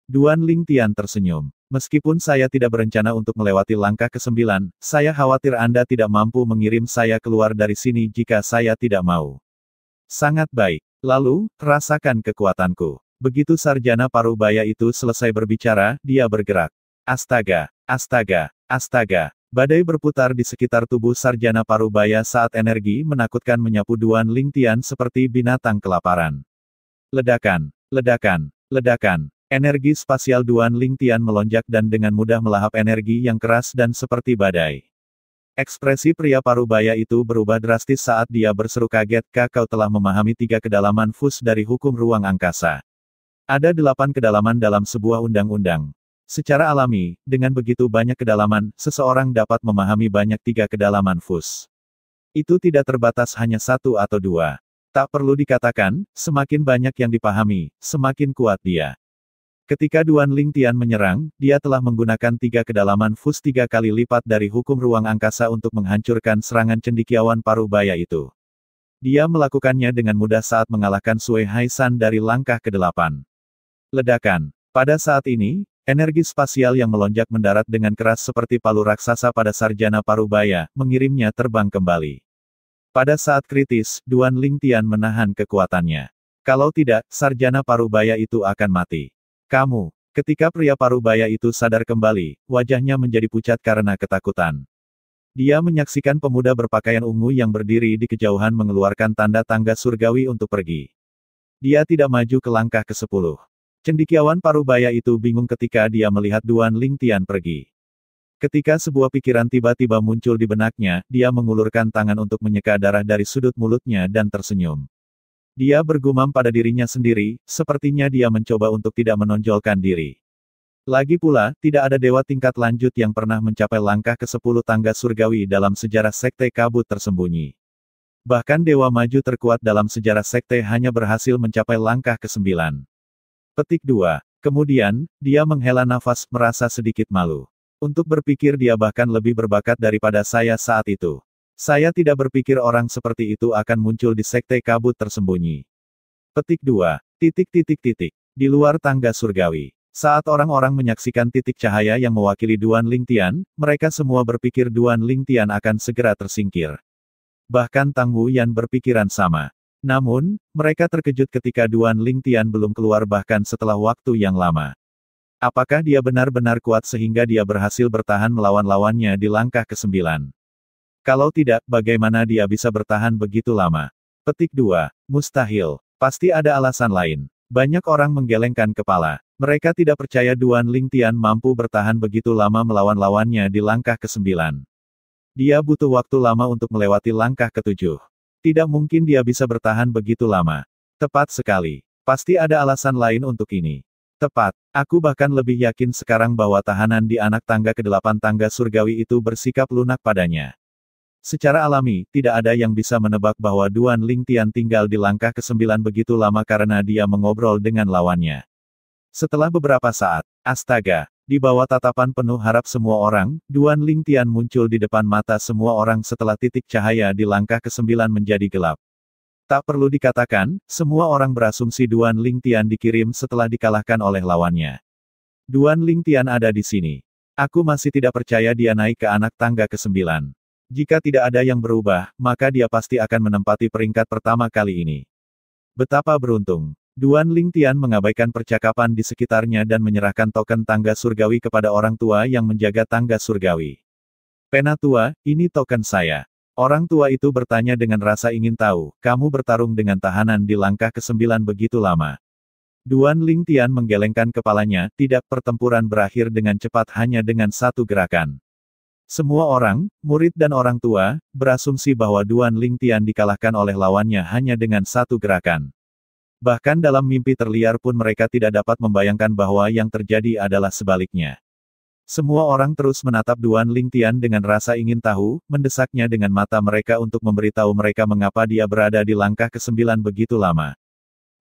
Duan Lingtian tersenyum. Meskipun saya tidak berencana untuk melewati langkah ke-9, saya khawatir Anda tidak mampu mengirim saya keluar dari sini jika saya tidak mau. Sangat baik. Lalu, rasakan kekuatanku. Begitu Sarjana Parubaya itu selesai berbicara, dia bergerak. Astaga, astaga, astaga. Badai berputar di sekitar tubuh Sarjana Parubaya saat energi menakutkan menyapu Duan Lingtian seperti binatang kelaparan. Ledakan, ledakan, ledakan. Energi spasial Duan Lingtian melonjak dan dengan mudah melahap energi yang keras dan seperti badai. Ekspresi pria Parubaya itu berubah drastis saat dia berseru kaget, kau telah memahami 3 kedalaman fus dari hukum ruang angkasa. Ada 8 kedalaman dalam sebuah undang-undang. Secara alami, dengan begitu banyak kedalaman, seseorang dapat memahami banyak 3 kedalaman fus. Itu tidak terbatas hanya 1 atau 2. Tak perlu dikatakan, semakin banyak yang dipahami, semakin kuat dia. Ketika Duan Lingtian menyerang, dia telah menggunakan 3 kedalaman fus 3 kali lipat dari hukum ruang angkasa untuk menghancurkan serangan cendekiawan Parubaya itu. Dia melakukannya dengan mudah saat mengalahkan Sui Haisan dari langkah ke-8. Ledakan. Pada saat ini, energi spasial yang melonjak mendarat dengan keras seperti palu raksasa pada Sarjana Parubaya, mengirimnya terbang kembali. Pada saat kritis, Duan Lingtian menahan kekuatannya. Kalau tidak, Sarjana Parubaya itu akan mati. Kamu. Ketika pria Parubaya itu sadar kembali, wajahnya menjadi pucat karena ketakutan. Dia menyaksikan pemuda berpakaian ungu yang berdiri di kejauhan mengeluarkan tanda tangga surgawi untuk pergi. Dia tidak maju ke langkah ke-10. Cendekiawan Parubaya itu bingung ketika dia melihat Duan Lingtian pergi. Ketika sebuah pikiran tiba-tiba muncul di benaknya, dia mengulurkan tangan untuk menyeka darah dari sudut mulutnya dan tersenyum. Dia bergumam pada dirinya sendiri, sepertinya dia mencoba untuk tidak menonjolkan diri. Lagi pula, tidak ada dewa tingkat lanjut yang pernah mencapai langkah ke-10 tangga surgawi dalam sejarah sekte kabut tersembunyi. Bahkan dewa maju terkuat dalam sejarah sekte hanya berhasil mencapai langkah ke-9. Petik 2. Kemudian, dia menghela nafas, merasa sedikit malu. Untuk berpikir dia bahkan lebih berbakat daripada saya saat itu. Saya tidak berpikir orang seperti itu akan muncul di sekte kabut tersembunyi. Petik 2. Di luar tangga surgawi. Saat orang-orang menyaksikan titik cahaya yang mewakili Duan Lingtian, mereka semua berpikir Duan Lingtian akan segera tersingkir. Bahkan Tang Wuyan berpikiran sama. Namun, mereka terkejut ketika Duan Lingtian belum keluar bahkan setelah waktu yang lama. Apakah dia benar-benar kuat sehingga dia berhasil bertahan melawan lawannya di langkah ke-9? Kalau tidak, bagaimana dia bisa bertahan begitu lama? Petik 2. Mustahil. Pasti ada alasan lain. Banyak orang menggelengkan kepala. Mereka tidak percaya Duan Lingtian mampu bertahan begitu lama melawan lawannya di langkah ke-9. Dia butuh waktu lama untuk melewati langkah ke-7. Tidak mungkin dia bisa bertahan begitu lama. Tepat sekali. Pasti ada alasan lain untuk ini. Tepat. Aku bahkan lebih yakin sekarang bahwa tahanan di anak tangga ke-8 tangga surgawi itu bersikap lunak padanya. Secara alami, tidak ada yang bisa menebak bahwa Duan Lingtian tinggal di langkah ke-9 begitu lama karena dia mengobrol dengan lawannya. Setelah beberapa saat, astaga, di bawah tatapan penuh harap semua orang, Duan Lingtian muncul di depan mata semua orang setelah titik cahaya di langkah ke-9 menjadi gelap. Tak perlu dikatakan, semua orang berasumsi Duan Lingtian dikirim setelah dikalahkan oleh lawannya. Duan Lingtian ada di sini. Aku masih tidak percaya dia naik ke anak tangga ke-9. Jika tidak ada yang berubah, maka dia pasti akan menempati peringkat pertama kali ini. Betapa beruntung. Duan Lingtian mengabaikan percakapan di sekitarnya dan menyerahkan token tangga surgawi kepada orang tua yang menjaga tangga surgawi. Penatua, ini token saya. Orang tua itu bertanya dengan rasa ingin tahu, kamu bertarung dengan tahanan di langkah ke-9 begitu lama. Duan Lingtian menggelengkan kepalanya, tidak, pertempuran berakhir dengan cepat hanya dengan satu gerakan. Semua orang, murid dan orang tua, berasumsi bahwa Duan Lingtian dikalahkan oleh lawannya hanya dengan satu gerakan. Bahkan dalam mimpi terliar pun mereka tidak dapat membayangkan bahwa yang terjadi adalah sebaliknya. Semua orang terus menatap Duan Lingtian dengan rasa ingin tahu, mendesaknya dengan mata mereka untuk memberitahu mereka mengapa dia berada di langkah ke-9 begitu lama.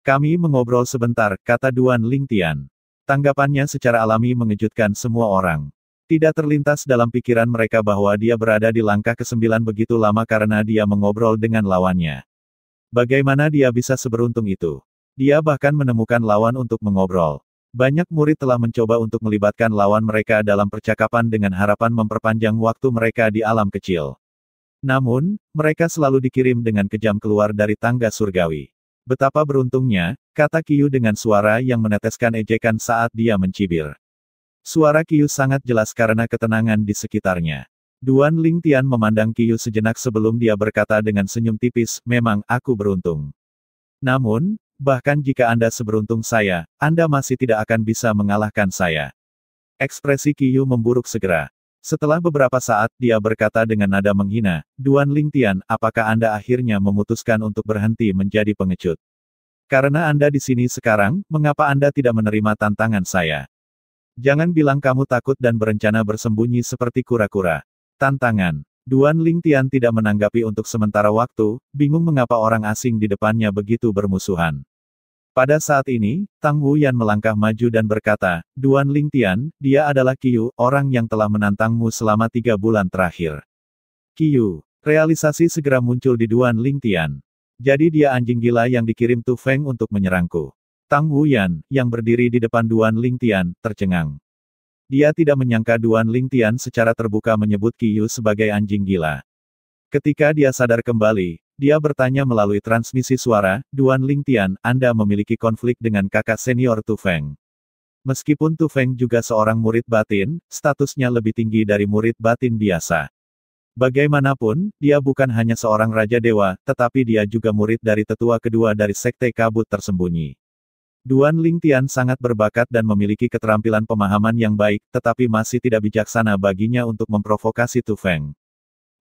Kami mengobrol sebentar, kata Duan Lingtian. Tanggapannya secara alami mengejutkan semua orang. Tidak terlintas dalam pikiran mereka bahwa dia berada di langkah ke-9 begitu lama karena dia mengobrol dengan lawannya. Bagaimana dia bisa seberuntung itu? Dia bahkan menemukan lawan untuk mengobrol. Banyak murid telah mencoba untuk melibatkan lawan mereka dalam percakapan dengan harapan memperpanjang waktu mereka di alam kecil. Namun, mereka selalu dikirim dengan kejam keluar dari tangga surgawi. Betapa beruntungnya, kata Qiu dengan suara yang meneteskan ejekan saat dia mencibir. Suara Qiu sangat jelas karena ketenangan di sekitarnya. Duan Lingtian memandang Qiu sejenak sebelum dia berkata dengan senyum tipis, memang, aku beruntung. Namun, bahkan jika Anda seberuntung saya, Anda masih tidak akan bisa mengalahkan saya. Ekspresi Qiu memburuk segera. Setelah beberapa saat, dia berkata dengan nada menghina, Duan Lingtian, apakah Anda akhirnya memutuskan untuk berhenti menjadi pengecut? Karena Anda di sini sekarang, mengapa Anda tidak menerima tantangan saya? Jangan bilang kamu takut dan berencana bersembunyi seperti kura-kura. Tantangan. Duan Lingtian tidak menanggapi untuk sementara waktu, bingung mengapa orang asing di depannya begitu bermusuhan. Pada saat ini, Tang Wuyan melangkah maju dan berkata, Duan Lingtian, dia adalah Qiu, orang yang telah menantangmu selama 3 bulan terakhir. Qiu. Realisasi segera muncul di Duan Lingtian. Jadi dia anjing gila yang dikirim Tu Feng untuk menyerangku. Tang Wuyan, yang berdiri di depan Duan Lingtian, tercengang. Dia tidak menyangka Duan Lingtian secara terbuka menyebut Qiu sebagai anjing gila. Ketika dia sadar kembali, dia bertanya melalui transmisi suara, Duan Lingtian, Anda memiliki konflik dengan kakak senior Tu Feng. Meskipun Tu Feng juga seorang murid batin, statusnya lebih tinggi dari murid batin biasa. Bagaimanapun, dia bukan hanya seorang Raja Dewa, tetapi dia juga murid dari tetua kedua dari Sekte Kabut Tersembunyi. Duan Lingtian sangat berbakat dan memiliki keterampilan pemahaman yang baik, tetapi masih tidak bijaksana baginya untuk memprovokasi Tu Feng.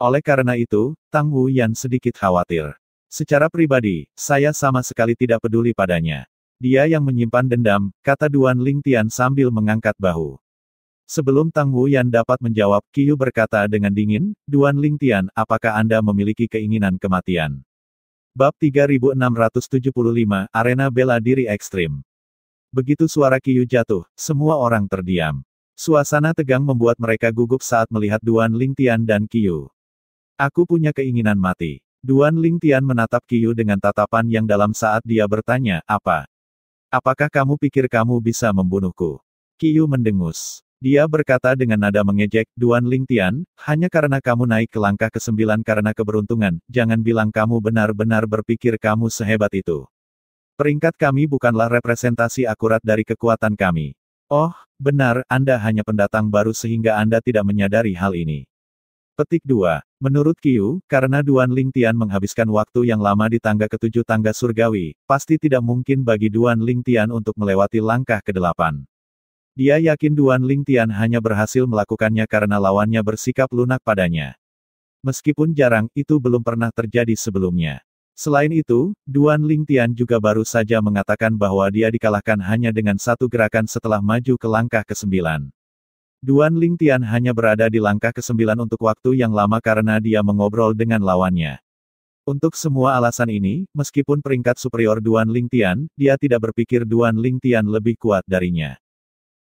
Oleh karena itu, Tang Wuyan sedikit khawatir. Secara pribadi, saya sama sekali tidak peduli padanya. Dia yang menyimpan dendam, kata Duan Lingtian sambil mengangkat bahu. Sebelum Tang Wuyan dapat menjawab, Qiu berkata dengan dingin, Duan Lingtian, apakah Anda memiliki keinginan kematian? Bab 3675, Arena Bela Diri Ekstrim. Begitu suara Qiu jatuh, semua orang terdiam. Suasana tegang membuat mereka gugup saat melihat Duan Lingtian dan Qiu. Aku punya keinginan mati. Duan Lingtian menatap Qiu dengan tatapan yang dalam saat dia bertanya, apa? Apakah kamu pikir kamu bisa membunuhku? Qiu mendengus. Dia berkata dengan nada mengejek, Duan Lingtian, hanya karena kamu naik ke langkah ke-9 karena keberuntungan, jangan bilang kamu benar-benar berpikir kamu sehebat itu. Peringkat kami bukanlah representasi akurat dari kekuatan kami. Oh, benar, Anda hanya pendatang baru sehingga Anda tidak menyadari hal ini. Petik 2. Menurut Qiu, karena Duan Lingtian menghabiskan waktu yang lama di tangga ke-7 tangga surgawi, pasti tidak mungkin bagi Duan Lingtian untuk melewati langkah ke-8. Dia yakin Duan Lingtian hanya berhasil melakukannya karena lawannya bersikap lunak padanya. Meskipun jarang, itu belum pernah terjadi sebelumnya. Selain itu, Duan Lingtian juga baru saja mengatakan bahwa dia dikalahkan hanya dengan satu gerakan setelah maju ke langkah ke-9. Duan Lingtian hanya berada di langkah ke-9 untuk waktu yang lama karena dia mengobrol dengan lawannya. Untuk semua alasan ini, meskipun peringkat superior Duan Lingtian, dia tidak berpikir Duan Lingtian lebih kuat darinya.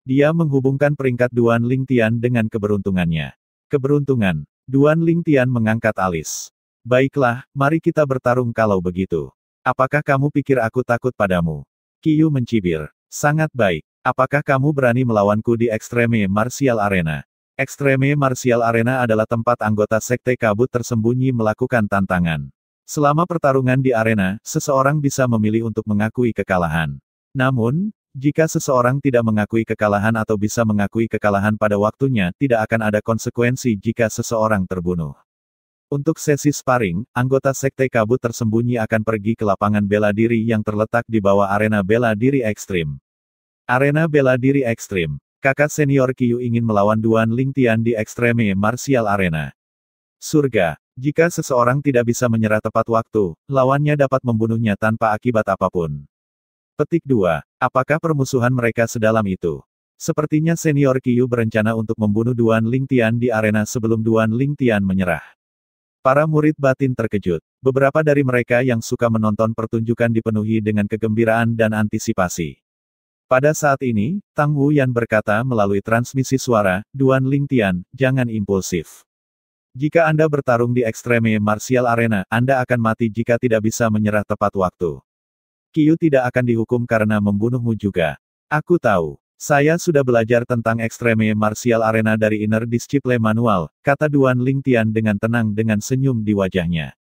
Dia menghubungkan peringkat Duan Lingtian dengan keberuntungannya. Keberuntungan. Duan Lingtian mengangkat alis. Baiklah, mari kita bertarung kalau begitu. Apakah kamu pikir aku takut padamu? Qiu mencibir. Sangat baik. Apakah kamu berani melawanku di Extreme Martial Arena? Extreme Martial Arena adalah tempat anggota Sekte Kabut Tersembunyi melakukan tantangan. Selama pertarungan di arena, seseorang bisa memilih untuk mengakui kekalahan. Namun, jika seseorang tidak mengakui kekalahan atau bisa mengakui kekalahan pada waktunya, tidak akan ada konsekuensi jika seseorang terbunuh. Untuk sesi sparring, anggota Sekte Kabut Tersembunyi akan pergi ke lapangan bela diri yang terletak di bawah arena bela diri ekstrim. Arena bela diri ekstrim. Kakak senior Qiu ingin melawan Duan Lingtian di Extreme Martial Arena. Surga. Jika seseorang tidak bisa menyerah tepat waktu, lawannya dapat membunuhnya tanpa akibat apapun. Petik 2. Apakah permusuhan mereka sedalam itu? Sepertinya senior Qiu berencana untuk membunuh Duan Lingtian di arena sebelum Duan Lingtian menyerah. Para murid batin terkejut. Beberapa dari mereka yang suka menonton pertunjukan dipenuhi dengan kegembiraan dan antisipasi. Pada saat ini, Tang Wuyan berkata melalui transmisi suara, Duan Lingtian, jangan impulsif. Jika Anda bertarung di Extreme Martial Arena, Anda akan mati jika tidak bisa menyerah tepat waktu. Qiu tidak akan dihukum karena membunuhmu juga. Aku tahu. Saya sudah belajar tentang Extreme Martial Arena dari Inner Disciple Manual, kata Duan Lingtian dengan tenang dengan senyum di wajahnya.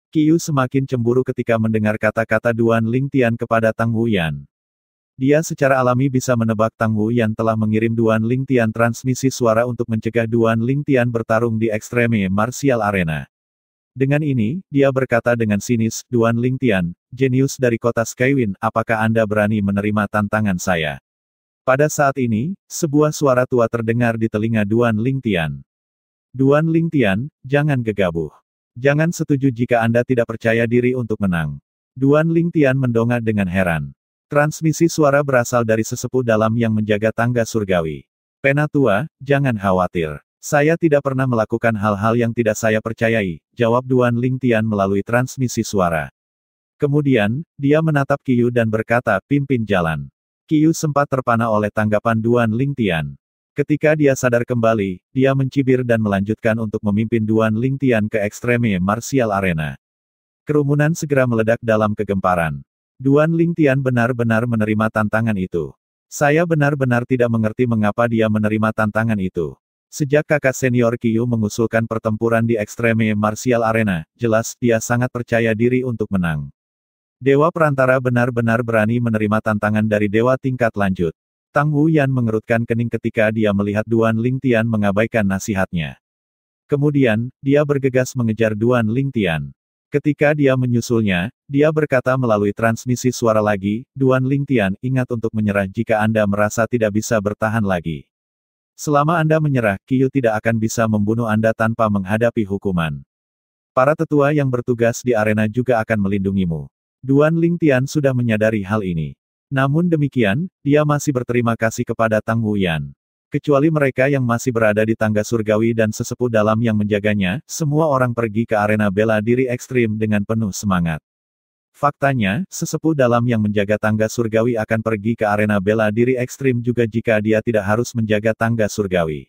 Qiu semakin cemburu ketika mendengar kata-kata Duan Lingtian kepada Tang Wuyan. Dia secara alami bisa menebak Tang Wuyan telah mengirim Duan Lingtian transmisi suara untuk mencegah Duan Lingtian bertarung di Extreme Martial Arena. Dengan ini, dia berkata dengan sinis, Duan Lingtian, jenius dari kota Skywind, apakah Anda berani menerima tantangan saya? Pada saat ini, sebuah suara tua terdengar di telinga Duan Lingtian. Duan Lingtian, jangan gegabah. Jangan setuju jika Anda tidak percaya diri untuk menang. Duan Lingtian mendongak dengan heran. Transmisi suara berasal dari sesepuh dalam yang menjaga tangga surgawi. Penatua, jangan khawatir. Saya tidak pernah melakukan hal-hal yang tidak saya percayai, jawab Duan Lingtian melalui transmisi suara. Kemudian, dia menatap Qiu dan berkata, pimpin jalan. Qiu sempat terpana oleh tanggapan Duan Lingtian. Ketika dia sadar kembali, dia mencibir dan melanjutkan untuk memimpin Duan Lingtian ke Extreme Martial Arena. Kerumunan segera meledak dalam kegemparan. Duan Lingtian benar-benar menerima tantangan itu. Saya benar-benar tidak mengerti mengapa dia menerima tantangan itu. Sejak kakak senior Qiu mengusulkan pertempuran di Extreme Martial Arena, jelas dia sangat percaya diri untuk menang. Dewa Perantara benar-benar berani menerima tantangan dari dewa tingkat lanjut. Tang Wuyan mengerutkan kening ketika dia melihat Duan Lingtian mengabaikan nasihatnya. Kemudian, dia bergegas mengejar Duan Lingtian. Ketika dia menyusulnya, dia berkata melalui transmisi suara lagi, Duan Lingtian, ingat untuk menyerah jika Anda merasa tidak bisa bertahan lagi. Selama Anda menyerah, Qiu tidak akan bisa membunuh Anda tanpa menghadapi hukuman. Para tetua yang bertugas di arena juga akan melindungimu. Duan Lingtian sudah menyadari hal ini. Namun demikian, dia masih berterima kasih kepada Tang Wuyan. Kecuali mereka yang masih berada di tangga surgawi dan sesepuh dalam yang menjaganya, semua orang pergi ke arena bela diri ekstrim dengan penuh semangat. Faktanya, sesepuh dalam yang menjaga tangga surgawi akan pergi ke arena bela diri ekstrim juga jika dia tidak harus menjaga tangga surgawi.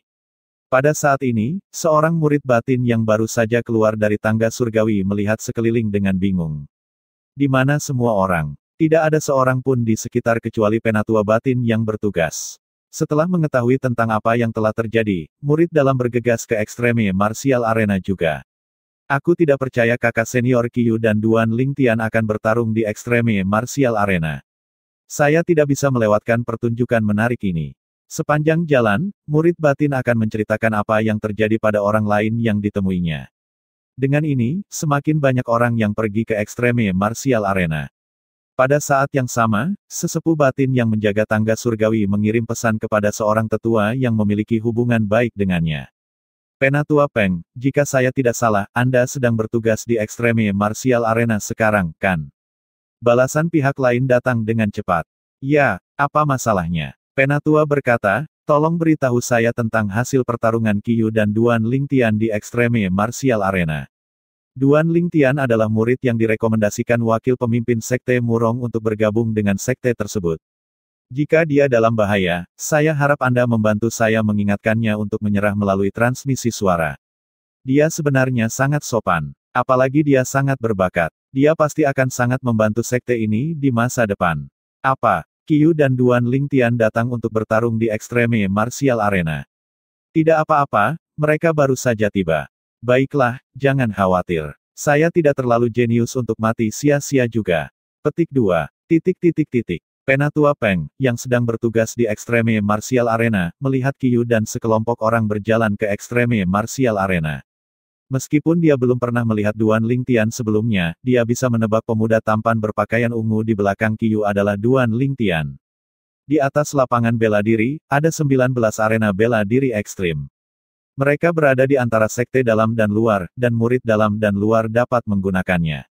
Pada saat ini, seorang murid batin yang baru saja keluar dari tangga surgawi melihat sekeliling dengan bingung. Di mana semua orang? Tidak ada seorang pun di sekitar kecuali penatua batin yang bertugas. Setelah mengetahui tentang apa yang telah terjadi, murid dalam bergegas ke Extreme Martial Arena juga. Aku tidak percaya kakak senior Qiu dan Duan Lingtian akan bertarung di Extreme Martial Arena. Saya tidak bisa melewatkan pertunjukan menarik ini. Sepanjang jalan, murid batin akan menceritakan apa yang terjadi pada orang lain yang ditemuinya. Dengan ini, semakin banyak orang yang pergi ke Extreme Martial Arena. Pada saat yang sama, sesepuh batin yang menjaga tangga surgawi mengirim pesan kepada seorang tetua yang memiliki hubungan baik dengannya. Penatua Peng, jika saya tidak salah, Anda sedang bertugas di Extreme Martial Arena sekarang, kan? Balasan pihak lain datang dengan cepat. Ya, apa masalahnya? Penatua berkata, tolong beritahu saya tentang hasil pertarungan Qiu dan Duan Lingtian di Extreme Martial Arena. Duan Lingtian adalah murid yang direkomendasikan wakil pemimpin Sekte Murong untuk bergabung dengan sekte tersebut. Jika dia dalam bahaya, saya harap Anda membantu saya mengingatkannya untuk menyerah melalui transmisi suara. Dia sebenarnya sangat sopan. Apalagi dia sangat berbakat. Dia pasti akan sangat membantu sekte ini di masa depan. Apa? Qiu dan Duan Lingtian datang untuk bertarung di Extreme Martial Arena. Tidak apa-apa, mereka baru saja tiba. Baiklah, jangan khawatir. Saya tidak terlalu jenius untuk mati sia-sia juga. Petik 2. Penatua Peng, yang sedang bertugas di Extreme Martial Arena, melihat Qiyu dan sekelompok orang berjalan ke Extreme Martial Arena. Meskipun dia belum pernah melihat Duan Lingtian sebelumnya, dia bisa menebak pemuda tampan berpakaian ungu di belakang Qiyu adalah Duan Lingtian. Di atas lapangan bela diri, ada 19 arena bela diri ekstrim. Mereka berada di antara sekte dalam dan luar, dan murid dalam dan luar dapat menggunakannya.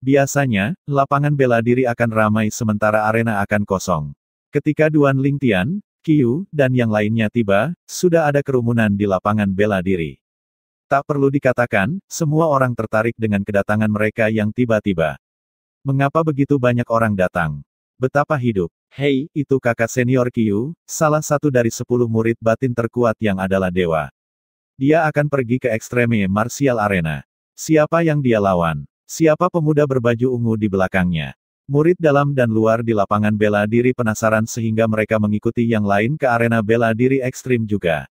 Biasanya, lapangan bela diri akan ramai sementara arena akan kosong. Ketika Duan Lingtian, Qiyu, dan yang lainnya tiba, sudah ada kerumunan di lapangan bela diri. Tak perlu dikatakan, semua orang tertarik dengan kedatangan mereka yang tiba-tiba. Mengapa begitu banyak orang datang? Betapa hidup. Hei, itu kakak senior Qiyu, salah satu dari 10 murid batin terkuat yang adalah dewa. Dia akan pergi ke Extreme Martial Arena. Siapa yang dia lawan? Siapa pemuda berbaju ungu di belakangnya? Murid dalam dan luar di lapangan bela diri penasaran sehingga mereka mengikuti yang lain ke arena bela diri ekstrim juga.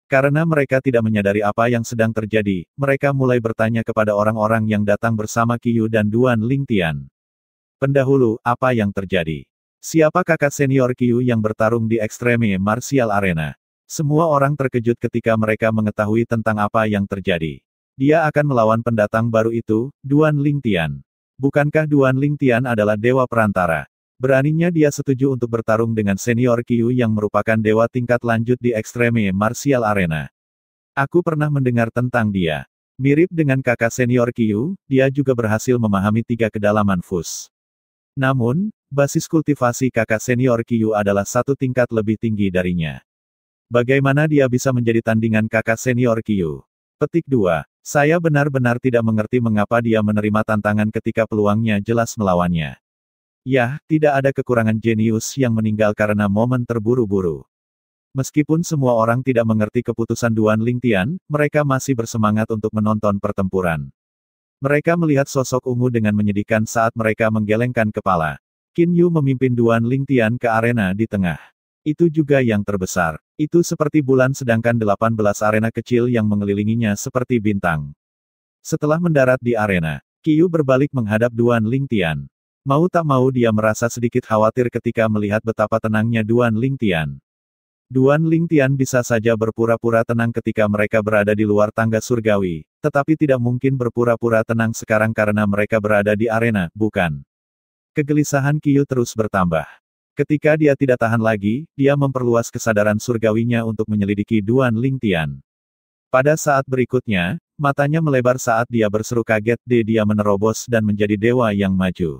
Karena mereka tidak menyadari apa yang sedang terjadi, mereka mulai bertanya kepada orang-orang yang datang bersama Qiyu dan Duan Lingtian. Pendahulu, apa yang terjadi? Siapa kakak senior Qiyu yang bertarung di Extreme Martial Arena? Semua orang terkejut ketika mereka mengetahui tentang apa yang terjadi. Dia akan melawan pendatang baru itu, Duan Lingtian. Bukankah Duan Lingtian adalah dewa perantara? Beraninya dia setuju untuk bertarung dengan senior Qiyu yang merupakan dewa tingkat lanjut di Extreme Martial Arena. Aku pernah mendengar tentang dia. Mirip dengan kakak senior Qiyu, dia juga berhasil memahami 3 kedalaman Fus. Namun, basis kultivasi kakak senior Qiyu adalah 1 tingkat lebih tinggi darinya. Bagaimana dia bisa menjadi tandingan kakak senior Qiyu? Petik 2. Saya benar-benar tidak mengerti mengapa dia menerima tantangan ketika peluangnya jelas melawannya. Yah, tidak ada kekurangan jenius yang meninggal karena momen terburu-buru. Meskipun semua orang tidak mengerti keputusan Duan Lingtian, mereka masih bersemangat untuk menonton pertempuran. Mereka melihat sosok ungu dengan menyedihkan saat mereka menggelengkan kepala. Qin Yu memimpin Duan Lingtian ke arena di tengah. Itu juga yang terbesar. Itu seperti bulan sedangkan 18 arena kecil yang mengelilinginya seperti bintang. Setelah mendarat di arena, Qiyu berbalik menghadap Duan Lingtian. Mau tak mau dia merasa sedikit khawatir ketika melihat betapa tenangnya Duan Lingtian. Duan Lingtian bisa saja berpura-pura tenang ketika mereka berada di luar tangga surgawi, tetapi tidak mungkin berpura-pura tenang sekarang karena mereka berada di arena, bukan? Kegelisahan Qiyu terus bertambah. Ketika dia tidak tahan lagi, dia memperluas kesadaran surgawinya untuk menyelidiki Duan Lingtian. Pada saat berikutnya, matanya melebar saat dia berseru kaget dia menerobos dan menjadi dewa yang maju.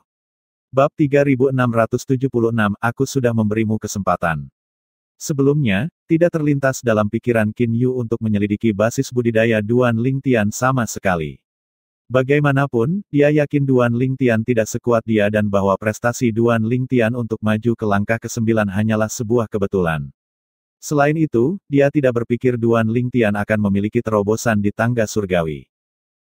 Bab 3676, aku sudah memberimu kesempatan. Sebelumnya, tidak terlintas dalam pikiran Qin Yu untuk menyelidiki basis budidaya Duan Lingtian sama sekali. Bagaimanapun, dia yakin Duan Lingtian tidak sekuat dia dan bahwa prestasi Duan Lingtian untuk maju ke langkah ke-9 hanyalah sebuah kebetulan. Selain itu, dia tidak berpikir Duan Lingtian akan memiliki terobosan di tangga surgawi.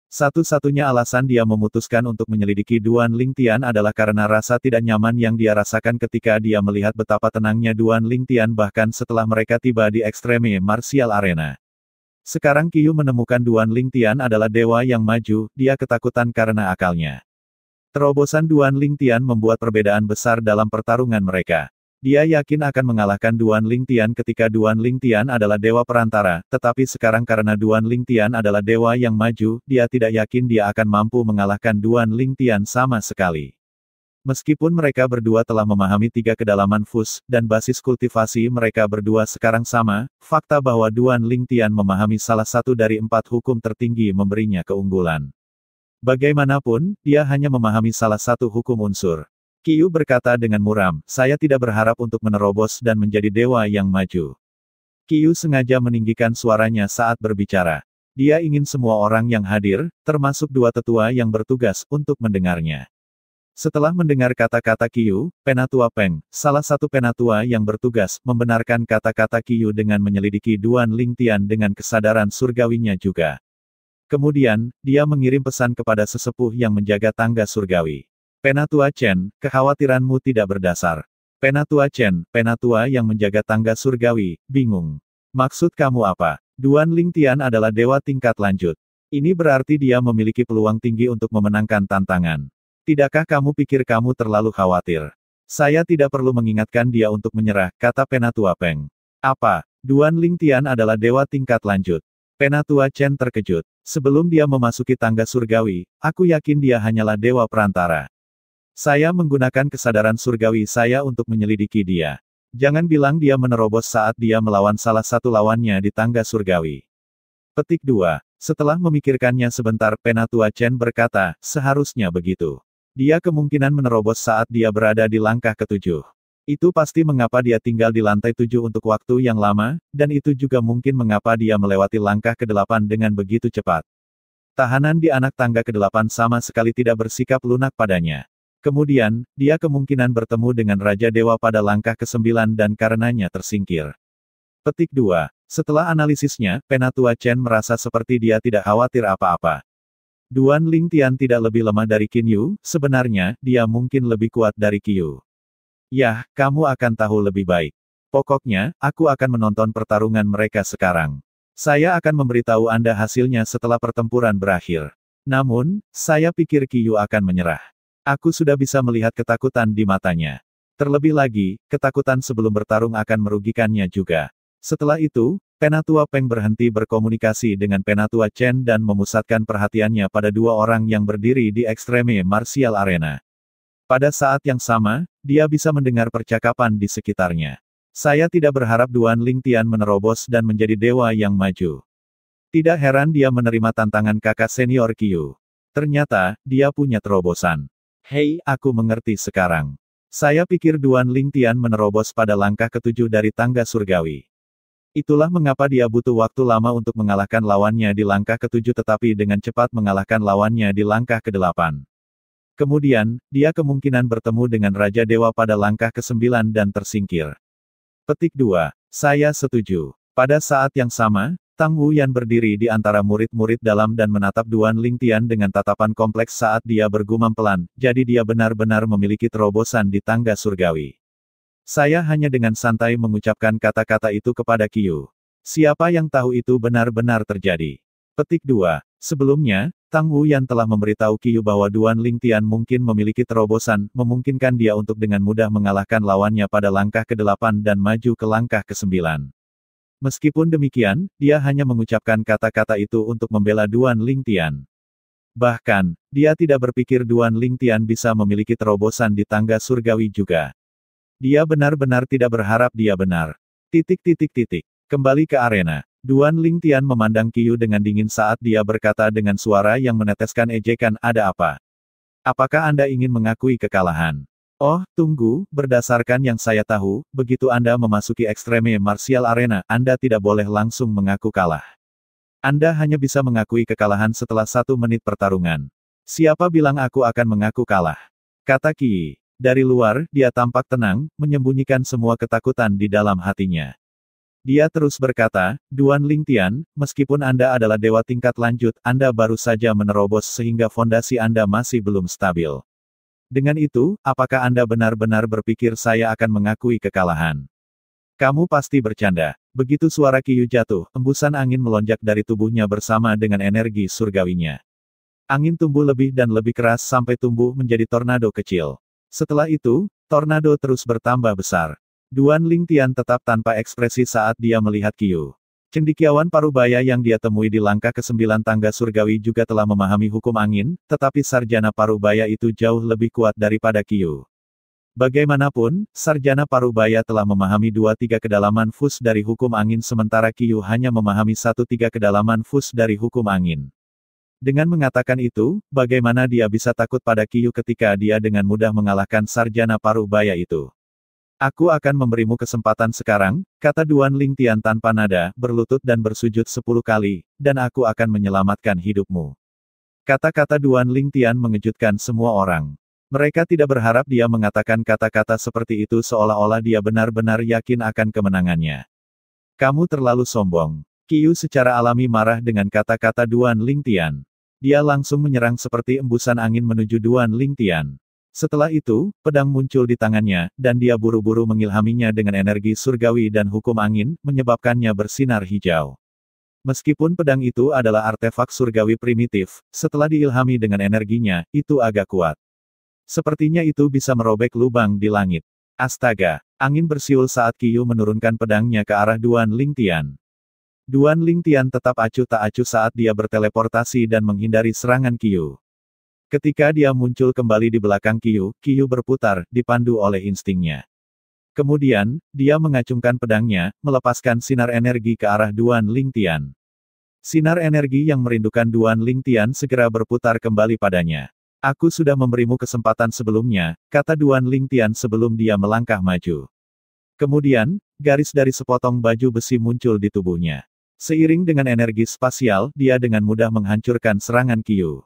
Satu-satunya alasan dia memutuskan untuk menyelidiki Duan Lingtian adalah karena rasa tidak nyaman yang dia rasakan ketika dia melihat betapa tenangnya Duan Lingtian bahkan setelah mereka tiba di Extreme Martial Arena. Sekarang Qiyu menemukan Duan Lingtian adalah dewa yang maju, dia ketakutan karena akalnya. Terobosan Duan Lingtian membuat perbedaan besar dalam pertarungan mereka. Dia yakin akan mengalahkan Duan Lingtian ketika Duan Lingtian adalah dewa perantara, tetapi sekarang karena Duan Lingtian adalah dewa yang maju, dia tidak yakin dia akan mampu mengalahkan Duan Lingtian sama sekali. Meskipun mereka berdua telah memahami 3 kedalaman Fus, dan basis kultivasi mereka berdua sekarang sama, fakta bahwa Duan Lingtian memahami salah satu dari 4 hukum tertinggi memberinya keunggulan. Bagaimanapun, dia hanya memahami salah satu hukum unsur. Qiyu berkata dengan muram, saya tidak berharap untuk menerobos dan menjadi dewa yang maju. Qiyu sengaja meninggikan suaranya saat berbicara. Dia ingin semua orang yang hadir, termasuk 2 tetua yang bertugas, untuk mendengarnya. Setelah mendengar kata-kata Qiyu, Penatua Peng, salah satu penatua yang bertugas, membenarkan kata-kata Qiyu dengan menyelidiki Duan Lingtian dengan kesadaran surgawinya juga. Kemudian, dia mengirim pesan kepada sesepuh yang menjaga tangga surgawi. Penatua Chen, kekhawatiranmu tidak berdasar. Penatua Chen, penatua yang menjaga tangga surgawi, bingung. Maksud kamu apa? Duan Lingtian adalah dewa tingkat lanjut. Ini berarti dia memiliki peluang tinggi untuk memenangkan tantangan. Tidakkah kamu pikir kamu terlalu khawatir? Saya tidak perlu mengingatkan dia untuk menyerah, kata Penatua Peng. Apa? Duan Lingtian adalah dewa tingkat lanjut. Penatua Chen terkejut. Sebelum dia memasuki tangga surgawi, aku yakin dia hanyalah dewa perantara. Saya menggunakan kesadaran surgawi saya untuk menyelidiki dia. Jangan bilang dia menerobos saat dia melawan salah satu lawannya di tangga surgawi. Petik 2. Setelah memikirkannya sebentar, Penatua Chen berkata, seharusnya begitu. Dia kemungkinan menerobos saat dia berada di langkah ke-7. Itu pasti mengapa dia tinggal di lantai 7 untuk waktu yang lama, dan itu juga mungkin mengapa dia melewati langkah ke-8 dengan begitu cepat. Tahanan di anak tangga ke-8 sama sekali tidak bersikap lunak padanya. Kemudian, dia kemungkinan bertemu dengan Raja Dewa pada langkah ke-9 dan karenanya tersingkir. Petik 2. Setelah analisisnya, Penatua Chen merasa seperti dia tidak khawatir apa-apa. Duan Lingtian tidak lebih lemah dari Qin Yu, sebenarnya, dia mungkin lebih kuat dari Qiyu. Yah, kamu akan tahu lebih baik. Pokoknya, aku akan menonton pertarungan mereka sekarang. Saya akan memberitahu Anda hasilnya setelah pertempuran berakhir. Namun, saya pikir Qiyu akan menyerah. Aku sudah bisa melihat ketakutan di matanya. Terlebih lagi, ketakutan sebelum bertarung akan merugikannya juga. Setelah itu, Penatua Peng berhenti berkomunikasi dengan Penatua Chen dan memusatkan perhatiannya pada dua orang yang berdiri di ekstreme Martial Arena. Pada saat yang sama, dia bisa mendengar percakapan di sekitarnya. Saya tidak berharap Duan Lingtian menerobos dan menjadi dewa yang maju. Tidak heran dia menerima tantangan kakak senior Qiyu. Ternyata, dia punya terobosan. Hei, aku mengerti sekarang. Saya pikir Duan Lingtian menerobos pada langkah ke-7 dari tangga surgawi. Itulah mengapa dia butuh waktu lama untuk mengalahkan lawannya di langkah ke-7 tetapi dengan cepat mengalahkan lawannya di langkah ke-8. Kemudian, dia kemungkinan bertemu dengan Raja Dewa pada langkah ke-9 dan tersingkir. Petik 2. Saya setuju. Pada saat yang sama, Tang Wuyan berdiri di antara murid-murid dalam dan menatap Duan Lingtian dengan tatapan kompleks saat dia bergumam pelan, jadi dia benar-benar memiliki terobosan di tangga surgawi. Saya hanya dengan santai mengucapkan kata-kata itu kepada Qiyu. Siapa yang tahu itu benar-benar terjadi? Petik 2. Sebelumnya, Tang Wuyan telah memberitahu Qiyu bahwa Duan Lingtian mungkin memiliki terobosan, memungkinkan dia untuk dengan mudah mengalahkan lawannya pada langkah ke-8 dan maju ke langkah ke-9. Meskipun demikian, dia hanya mengucapkan kata-kata itu untuk membela Duan Lingtian. Bahkan, dia tidak berpikir Duan Lingtian bisa memiliki terobosan di tangga surgawi juga. Dia benar-benar tidak berharap dia benar. Kembali ke arena. Duan Lingtian memandang Qiyu dengan dingin saat dia berkata dengan suara yang meneteskan ejekan, ada apa? Apakah Anda ingin mengakui kekalahan? Oh, tunggu, berdasarkan yang saya tahu, begitu Anda memasuki ekstreme Martial Arena, Anda tidak boleh langsung mengaku kalah. Anda hanya bisa mengakui kekalahan setelah 1 menit pertarungan. Siapa bilang aku akan mengaku kalah? Kata Qi. Dari luar, dia tampak tenang, menyembunyikan semua ketakutan di dalam hatinya. Dia terus berkata, Duan Lingtian, meskipun Anda adalah dewa tingkat lanjut, Anda baru saja menerobos sehingga fondasi Anda masih belum stabil. Dengan itu, apakah Anda benar-benar berpikir saya akan mengakui kekalahan? Kamu pasti bercanda. Begitu suara Qiyu jatuh, embusan angin melonjak dari tubuhnya bersama dengan energi surgawinya. Angin tumbuh lebih dan lebih keras sampai tumbuh menjadi tornado kecil. Setelah itu, tornado terus bertambah besar. Duan Lingtian tetap tanpa ekspresi saat dia melihat Qiyu. Cendekiawan Parubaya yang dia temui di langkah ke-9 tangga surgawi juga telah memahami hukum angin, tetapi sarjana Parubaya itu jauh lebih kuat daripada Qiyu. Bagaimanapun, sarjana Parubaya telah memahami 2/3 kedalaman fus dari hukum angin sementara Qiyu hanya memahami 1/3 kedalaman fus dari hukum angin. Dengan mengatakan itu, bagaimana dia bisa takut pada Qiyu ketika dia dengan mudah mengalahkan sarjana Parubaya itu? Aku akan memberimu kesempatan sekarang, kata Duan Lingtian tanpa nada, berlutut dan bersujud 10 kali, dan aku akan menyelamatkan hidupmu. Kata-kata Duan Lingtian mengejutkan semua orang. Mereka tidak berharap dia mengatakan kata-kata seperti itu seolah-olah dia benar-benar yakin akan kemenangannya. Kamu terlalu sombong. Qiyu secara alami marah dengan kata-kata Duan Lingtian. Dia langsung menyerang seperti embusan angin menuju Duan Lingtian. Setelah itu, pedang muncul di tangannya, dan dia buru-buru mengilhaminya dengan energi surgawi dan hukum angin, menyebabkannya bersinar hijau. Meskipun pedang itu adalah artefak surgawi primitif, setelah diilhami dengan energinya, itu agak kuat. Sepertinya itu bisa merobek lubang di langit. Astaga! Angin bersiul saat Qiyu menurunkan pedangnya ke arah Duan Lingtian. Duan Lingtian tetap acuh tak acuh saat dia berteleportasi dan menghindari serangan Qiyu. Ketika dia muncul kembali di belakang Qiyu, Qiyu berputar, dipandu oleh instingnya. Kemudian, dia mengacungkan pedangnya, melepaskan sinar energi ke arah Duan Lingtian. Sinar energi yang merindukan Duan Lingtian segera berputar kembali padanya. Aku sudah memberimu kesempatan sebelumnya, kata Duan Lingtian sebelum dia melangkah maju. Kemudian, garis dari sepotong baju besi muncul di tubuhnya. Seiring dengan energi spasial, dia dengan mudah menghancurkan serangan Qiyu.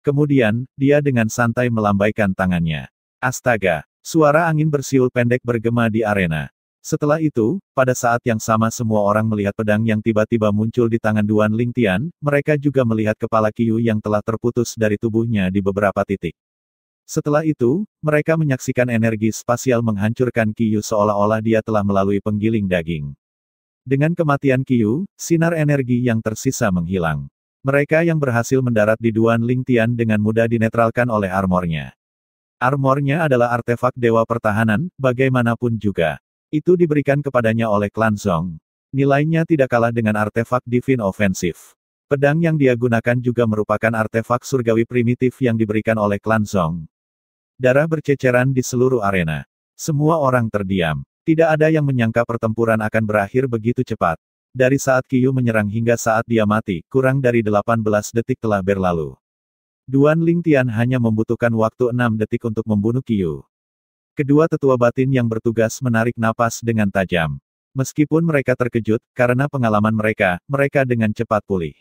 Kemudian, dia dengan santai melambaikan tangannya. Astaga! Suara angin bersiul pendek bergema di arena. Setelah itu, pada saat yang sama semua orang melihat pedang yang tiba-tiba muncul di tangan Duan Lingtian, mereka juga melihat kepala Qiyu yang telah terputus dari tubuhnya di beberapa titik. Setelah itu, mereka menyaksikan energi spasial menghancurkan Qiyu seolah-olah dia telah melalui penggiling daging. Dengan kematian Qiyu, sinar energi yang tersisa menghilang. Mereka yang berhasil mendarat di Duan Lingtian dengan mudah dinetralkan oleh armornya. Armornya adalah artefak dewa pertahanan, bagaimanapun juga. Itu diberikan kepadanya oleh klan Zhong. Nilainya tidak kalah dengan artefak Divine Offensive. Pedang yang dia gunakan juga merupakan artefak surgawi primitif yang diberikan oleh klan Zhong. Darah berceceran di seluruh arena. Semua orang terdiam. Tidak ada yang menyangka pertempuran akan berakhir begitu cepat. Dari saat Qiyu menyerang hingga saat dia mati, kurang dari 18 detik telah berlalu. Duan Lingtian hanya membutuhkan waktu 6 detik untuk membunuh Qiyu. Kedua tetua batin yang bertugas menarik napas dengan tajam. Meskipun mereka terkejut, karena pengalaman mereka dengan cepat pulih.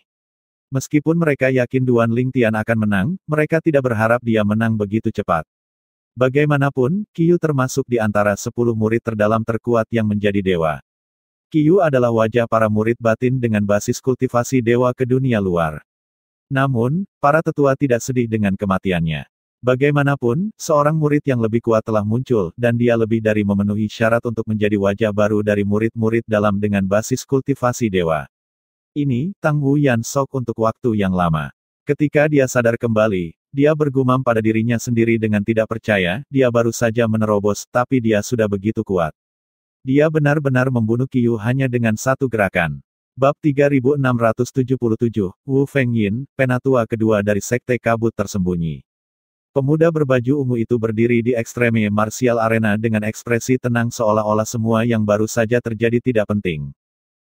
Meskipun mereka yakin Duan Lingtian akan menang, mereka tidak berharap dia menang begitu cepat. Bagaimanapun, Qiyu termasuk di antara 10 murid terdalam terkuat yang menjadi dewa. Qiyu adalah wajah para murid batin dengan basis kultivasi dewa ke dunia luar. Namun, para tetua tidak sedih dengan kematiannya. Bagaimanapun, seorang murid yang lebih kuat telah muncul, dan dia lebih dari memenuhi syarat untuk menjadi wajah baru dari murid-murid dalam dengan basis kultivasi dewa. Ini, Tang Wuyan Sok untuk waktu yang lama. Ketika dia sadar kembali, dia bergumam pada dirinya sendiri dengan tidak percaya, dia baru saja menerobos, tapi dia sudah begitu kuat. Dia benar-benar membunuh Qiyu hanya dengan satu gerakan. Bab 3677, Wu Fengyin, penatua kedua dari Sekte Kabut Tersembunyi. Pemuda berbaju ungu itu berdiri di ekstreme martial arena dengan ekspresi tenang seolah-olah semua yang baru saja terjadi tidak penting.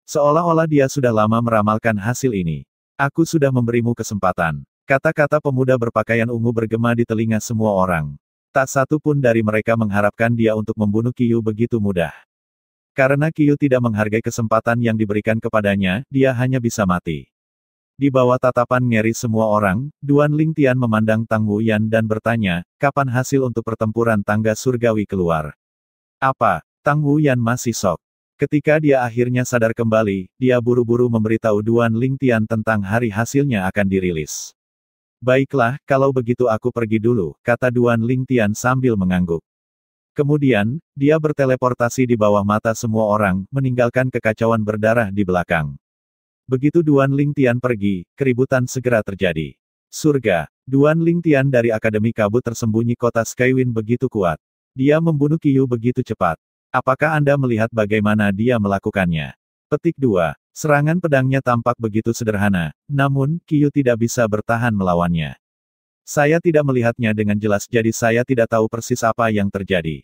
Seolah-olah dia sudah lama meramalkan hasil ini. Aku sudah memberimu kesempatan. Kata-kata pemuda berpakaian ungu bergema di telinga semua orang. Tak satu pun dari mereka mengharapkan dia untuk membunuh Qiyu begitu mudah. Karena Qiyu tidak menghargai kesempatan yang diberikan kepadanya, dia hanya bisa mati. Di bawah tatapan ngeri semua orang, Duan Lingtian memandang Tang Wuyan dan bertanya, kapan hasil untuk pertempuran tangga surgawi keluar? Apa? Tang Wuyan masih shock. Ketika dia akhirnya sadar kembali, dia buru-buru memberitahu Duan Lingtian tentang hari hasilnya akan dirilis. Baiklah, kalau begitu aku pergi dulu, kata Duan Lingtian sambil mengangguk. Kemudian, dia berteleportasi di bawah mata semua orang, meninggalkan kekacauan berdarah di belakang. Begitu Duan Lingtian pergi, keributan segera terjadi. Surga. Duan Lingtian dari Akademi Kabut Tersembunyi Kota Skywin begitu kuat. Dia membunuh Qiyu begitu cepat. Apakah Anda melihat bagaimana dia melakukannya? Petik 2. Serangan pedangnya tampak begitu sederhana, namun, Qiyu tidak bisa bertahan melawannya. Saya tidak melihatnya dengan jelas jadi saya tidak tahu persis apa yang terjadi.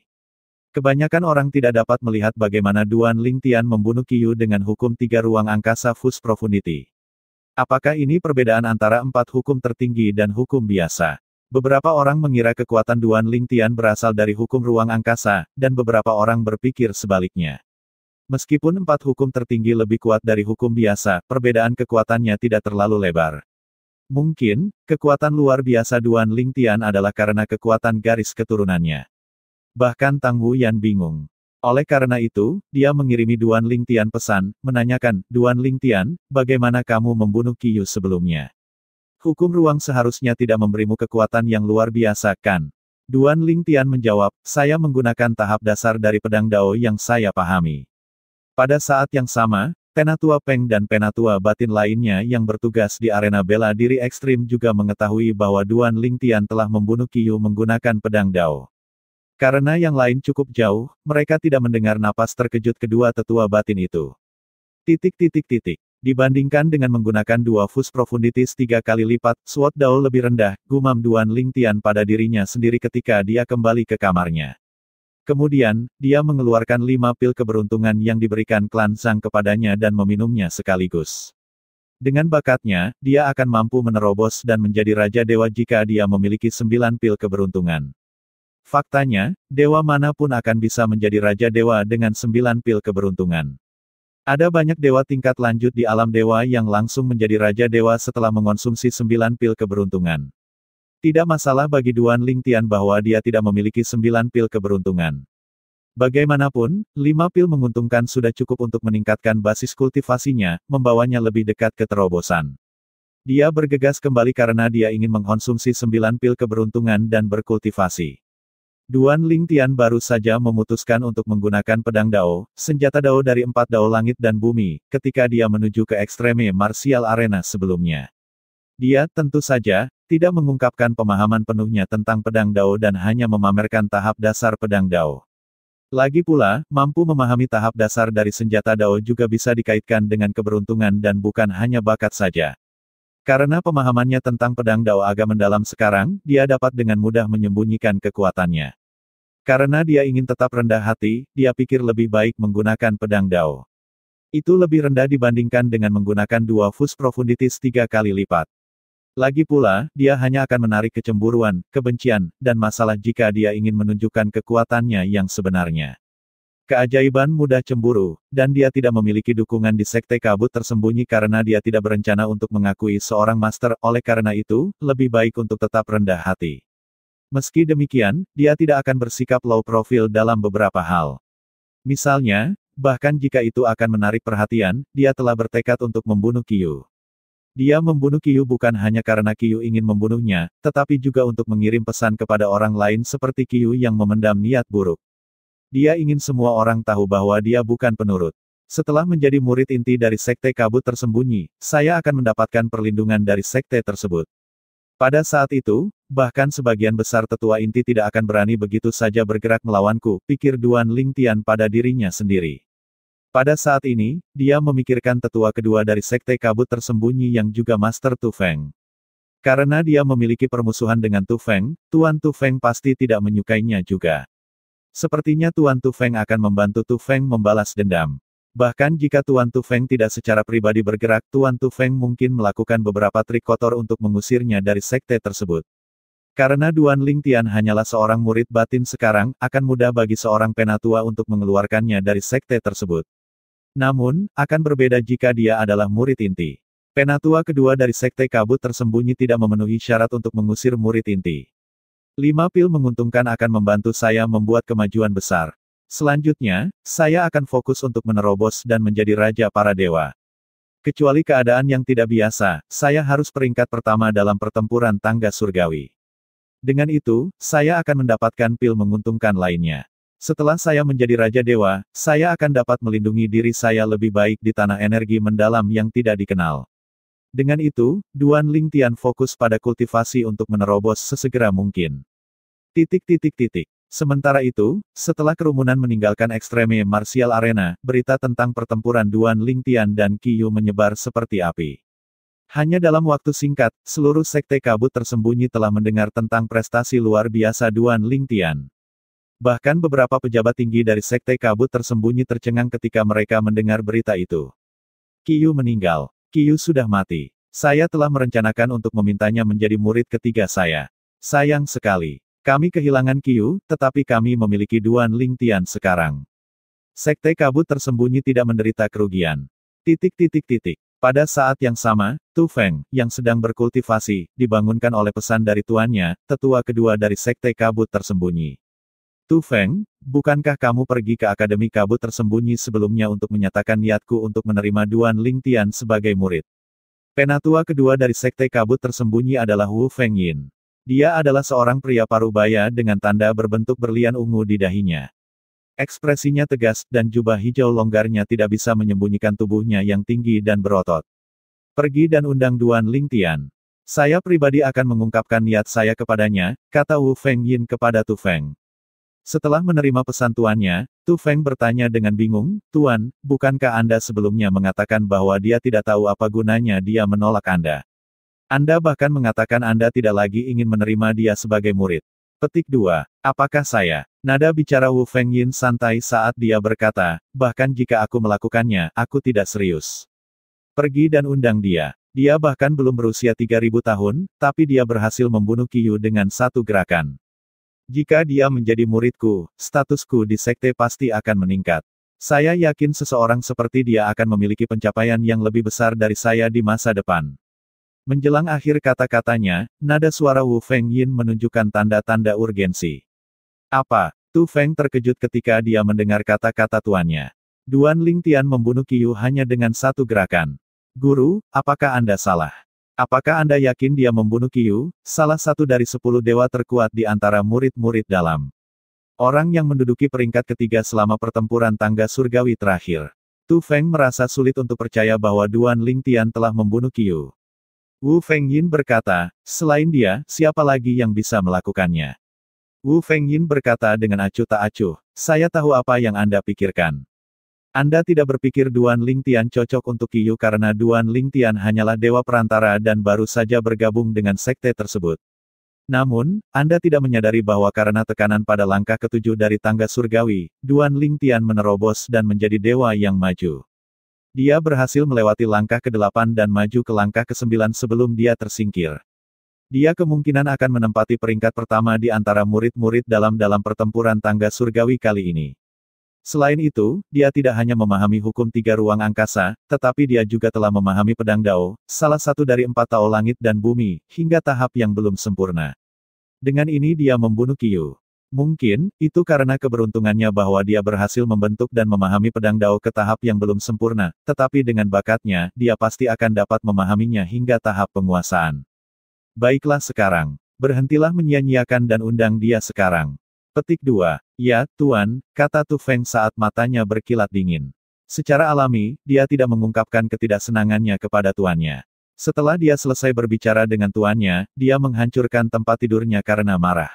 Kebanyakan orang tidak dapat melihat bagaimana Duan Lingtian membunuh Qiyu dengan hukum 3 ruang angkasa Fus Profundity. Apakah ini perbedaan antara 4 hukum tertinggi dan hukum biasa? Beberapa orang mengira kekuatan Duan Lingtian berasal dari hukum ruang angkasa, dan beberapa orang berpikir sebaliknya. Meskipun 4 hukum tertinggi lebih kuat dari hukum biasa, perbedaan kekuatannya tidak terlalu lebar. Mungkin, kekuatan luar biasa Duan Lingtian adalah karena kekuatan garis keturunannya. Bahkan Tang Wuyan bingung. Oleh karena itu, dia mengirimi Duan Lingtian pesan, menanyakan, Duan Lingtian, bagaimana kamu membunuh Qiyu sebelumnya? Hukum ruang seharusnya tidak memberimu kekuatan yang luar biasa, kan? Duan Lingtian menjawab, saya menggunakan tahap dasar dari pedang Dao yang saya pahami. Pada saat yang sama, Penatua Peng dan penatua batin lainnya yang bertugas di arena bela diri ekstrim juga mengetahui bahwa Duan Lingtian telah membunuh Qiyu menggunakan pedang Dao. Karena yang lain cukup jauh, mereka tidak mendengar napas terkejut kedua tetua batin itu. Dibandingkan dengan menggunakan dua Fus Profundities 3 kali lipat, SWOT Dao lebih rendah, gumam Duan Lingtian pada dirinya sendiri ketika dia kembali ke kamarnya. Kemudian, dia mengeluarkan 5 pil keberuntungan yang diberikan klan Zhang kepadanya dan meminumnya sekaligus. Dengan bakatnya, dia akan mampu menerobos dan menjadi Raja Dewa jika dia memiliki 9 pil keberuntungan. Faktanya, dewa manapun akan bisa menjadi Raja Dewa dengan 9 pil keberuntungan. Ada banyak dewa tingkat lanjut di alam dewa yang langsung menjadi Raja Dewa setelah mengonsumsi 9 pil keberuntungan. Tidak masalah bagi Duan Lingtian bahwa dia tidak memiliki 9 pil keberuntungan. Bagaimanapun, 5 pil menguntungkan sudah cukup untuk meningkatkan basis kultivasinya, membawanya lebih dekat ke terobosan. Dia bergegas kembali karena dia ingin mengkonsumsi 9 pil keberuntungan dan berkultivasi. Duan Lingtian baru saja memutuskan untuk menggunakan pedang Dao, senjata Dao dari 4 Dao langit dan bumi, ketika dia menuju ke Extreme Martial Arena sebelumnya. Dia, tentu saja, tidak mengungkapkan pemahaman penuhnya tentang pedang Dao dan hanya memamerkan tahap dasar pedang Dao. Lagi pula, mampu memahami tahap dasar dari senjata Dao juga bisa dikaitkan dengan keberuntungan dan bukan hanya bakat saja. Karena pemahamannya tentang pedang Dao agak mendalam sekarang, dia dapat dengan mudah menyembunyikan kekuatannya. Karena dia ingin tetap rendah hati, dia pikir lebih baik menggunakan pedang Dao. Itu lebih rendah dibandingkan dengan menggunakan dua Fus Profundities 3 kali lipat. Lagi pula, dia hanya akan menarik kecemburuan, kebencian, dan masalah jika dia ingin menunjukkan kekuatannya yang sebenarnya. Keajaiban mudah cemburu, dan dia tidak memiliki dukungan di Sekte Kabut Tersembunyi karena dia tidak berencana untuk mengakui seorang master, oleh karena itu, lebih baik untuk tetap rendah hati. Meski demikian, dia tidak akan bersikap low profile dalam beberapa hal. Misalnya, bahkan jika itu akan menarik perhatian, dia telah bertekad untuk membunuh Qiyu. Dia membunuh Qiyu bukan hanya karena Qiyu ingin membunuhnya, tetapi juga untuk mengirim pesan kepada orang lain seperti Qiyu yang memendam niat buruk. Dia ingin semua orang tahu bahwa dia bukan penurut. Setelah menjadi murid inti dari Sekte Kabut Tersembunyi, saya akan mendapatkan perlindungan dari sekte tersebut. Pada saat itu, bahkan sebagian besar tetua inti tidak akan berani begitu saja bergerak melawanku, pikir Duan Lingtian pada dirinya sendiri. Pada saat ini, dia memikirkan tetua kedua dari Sekte Kabut Tersembunyi yang juga Master Tu Feng. Karena dia memiliki permusuhan dengan Tu Feng, Tuan Tu Feng pasti tidak menyukainya juga. Sepertinya Tuan Tu Feng akan membantu Tu Feng membalas dendam. Bahkan jika Tuan Tu Feng tidak secara pribadi bergerak, Tuan Tu Feng mungkin melakukan beberapa trik kotor untuk mengusirnya dari sekte tersebut. Karena Duan Lingtian hanyalah seorang murid batin sekarang, akan mudah bagi seorang penatua untuk mengeluarkannya dari sekte tersebut. Namun, akan berbeda jika dia adalah murid inti. Penatua kedua dari Sekte Kabut Tersembunyi tidak memenuhi syarat untuk mengusir murid inti. 5 pil menguntungkan akan membantu saya membuat kemajuan besar. Selanjutnya, saya akan fokus untuk menerobos dan menjadi raja para dewa. Kecuali keadaan yang tidak biasa, saya harus peringkat pertama dalam pertempuran tangga surgawi. Dengan itu, saya akan mendapatkan pil menguntungkan lainnya. Setelah saya menjadi raja dewa, saya akan dapat melindungi diri saya lebih baik di tanah energi mendalam yang tidak dikenal. Dengan itu, Duan Lingtian fokus pada kultivasi untuk menerobos sesegera mungkin. Sementara itu, setelah kerumunan meninggalkan Extreme Martial Arena, berita tentang pertempuran Duan Lingtian dan Qiyu menyebar seperti api. Hanya dalam waktu singkat, seluruh Sekte Kabut Tersembunyi telah mendengar tentang prestasi luar biasa Duan Lingtian. Bahkan beberapa pejabat tinggi dari Sekte Kabut Tersembunyi tercengang ketika mereka mendengar berita itu. Qiyu meninggal. Qiyu sudah mati. Saya telah merencanakan untuk memintanya menjadi murid ketiga saya. Sayang sekali. Kami kehilangan Qiyu, tetapi kami memiliki Duan Lingtian sekarang. Sekte Kabut Tersembunyi tidak menderita kerugian. Pada saat yang sama, Tu Feng, yang sedang berkultivasi, dibangunkan oleh pesan dari tuannya, tetua kedua dari Sekte Kabut Tersembunyi. Tu Feng, bukankah kamu pergi ke Akademi Kabut Tersembunyi sebelumnya untuk menyatakan niatku untuk menerima Duan Lingtian sebagai murid? Penatua kedua dari Sekte Kabut Tersembunyi adalah Wu Fengyin. Dia adalah seorang pria parubaya dengan tanda berbentuk berlian ungu di dahinya. Ekspresinya tegas, dan jubah hijau longgarnya tidak bisa menyembunyikan tubuhnya yang tinggi dan berotot. Pergi dan undang Duan Lingtian. Saya pribadi akan mengungkapkan niat saya kepadanya, kata Wu Fengyin kepada Tu Feng. Setelah menerima pesan tuannya, Tu Feng bertanya dengan bingung, Tuan, bukankah Anda sebelumnya mengatakan bahwa dia tidak tahu apa gunanya dia menolak Anda? Anda bahkan mengatakan Anda tidak lagi ingin menerima dia sebagai murid. Petik 2. Apakah saya? Nada bicara Wu Fengyin santai saat dia berkata, bahkan jika aku melakukannya, aku tidak serius. Pergi dan undang dia. Dia bahkan belum berusia 3000 tahun, tapi dia berhasil membunuh Qiyu dengan satu gerakan. Jika dia menjadi muridku, statusku di sekte pasti akan meningkat. Saya yakin seseorang seperti dia akan memiliki pencapaian yang lebih besar dari saya di masa depan. Menjelang akhir kata-katanya, nada suara Wu Fengyin menunjukkan tanda-tanda urgensi. Apa? Tu Feng terkejut ketika dia mendengar kata-kata tuannya. Duan Lingtian membunuh Qiyu hanya dengan satu gerakan. Guru, apakah Anda salah? Apakah Anda yakin dia membunuh Qiyu, salah satu dari 10 dewa terkuat di antara murid-murid dalam? Orang yang menduduki peringkat ketiga selama pertempuran tangga surgawi terakhir. Tu Feng merasa sulit untuk percaya bahwa Duan Lingtian telah membunuh Qiyu. Wu Fengyin berkata, selain dia, siapa lagi yang bisa melakukannya? Wu Fengyin berkata dengan acuh tak acuh, saya tahu apa yang Anda pikirkan. Anda tidak berpikir Duan Lingtian cocok untuk Qiyu karena Duan Lingtian hanyalah dewa perantara dan baru saja bergabung dengan sekte tersebut. Namun, Anda tidak menyadari bahwa karena tekanan pada langkah ketujuh dari tangga surgawi, Duan Lingtian menerobos dan menjadi dewa yang maju. Dia berhasil melewati langkah ke-8 dan maju ke langkah ke-9 sebelum dia tersingkir. Dia kemungkinan akan menempati peringkat pertama di antara murid-murid dalam pertempuran tangga surgawi kali ini. Selain itu, dia tidak hanya memahami hukum 3 ruang angkasa, tetapi dia juga telah memahami pedang Dao, salah satu dari 4 Tao langit dan bumi, hingga tahap yang belum sempurna. Dengan ini dia membunuh Qiyu. Mungkin, itu karena keberuntungannya bahwa dia berhasil membentuk dan memahami pedang Dao ke tahap yang belum sempurna, tetapi dengan bakatnya, dia pasti akan dapat memahaminya hingga tahap penguasaan. Baiklah sekarang. Berhentilah menyia-nyiakan dan undang dia sekarang. Petik 2. Ya, Tuan, kata Tu Feng saat matanya berkilat dingin. Secara alami, dia tidak mengungkapkan ketidaksenangannya kepada tuannya. Setelah dia selesai berbicara dengan tuannya, dia menghancurkan tempat tidurnya karena marah.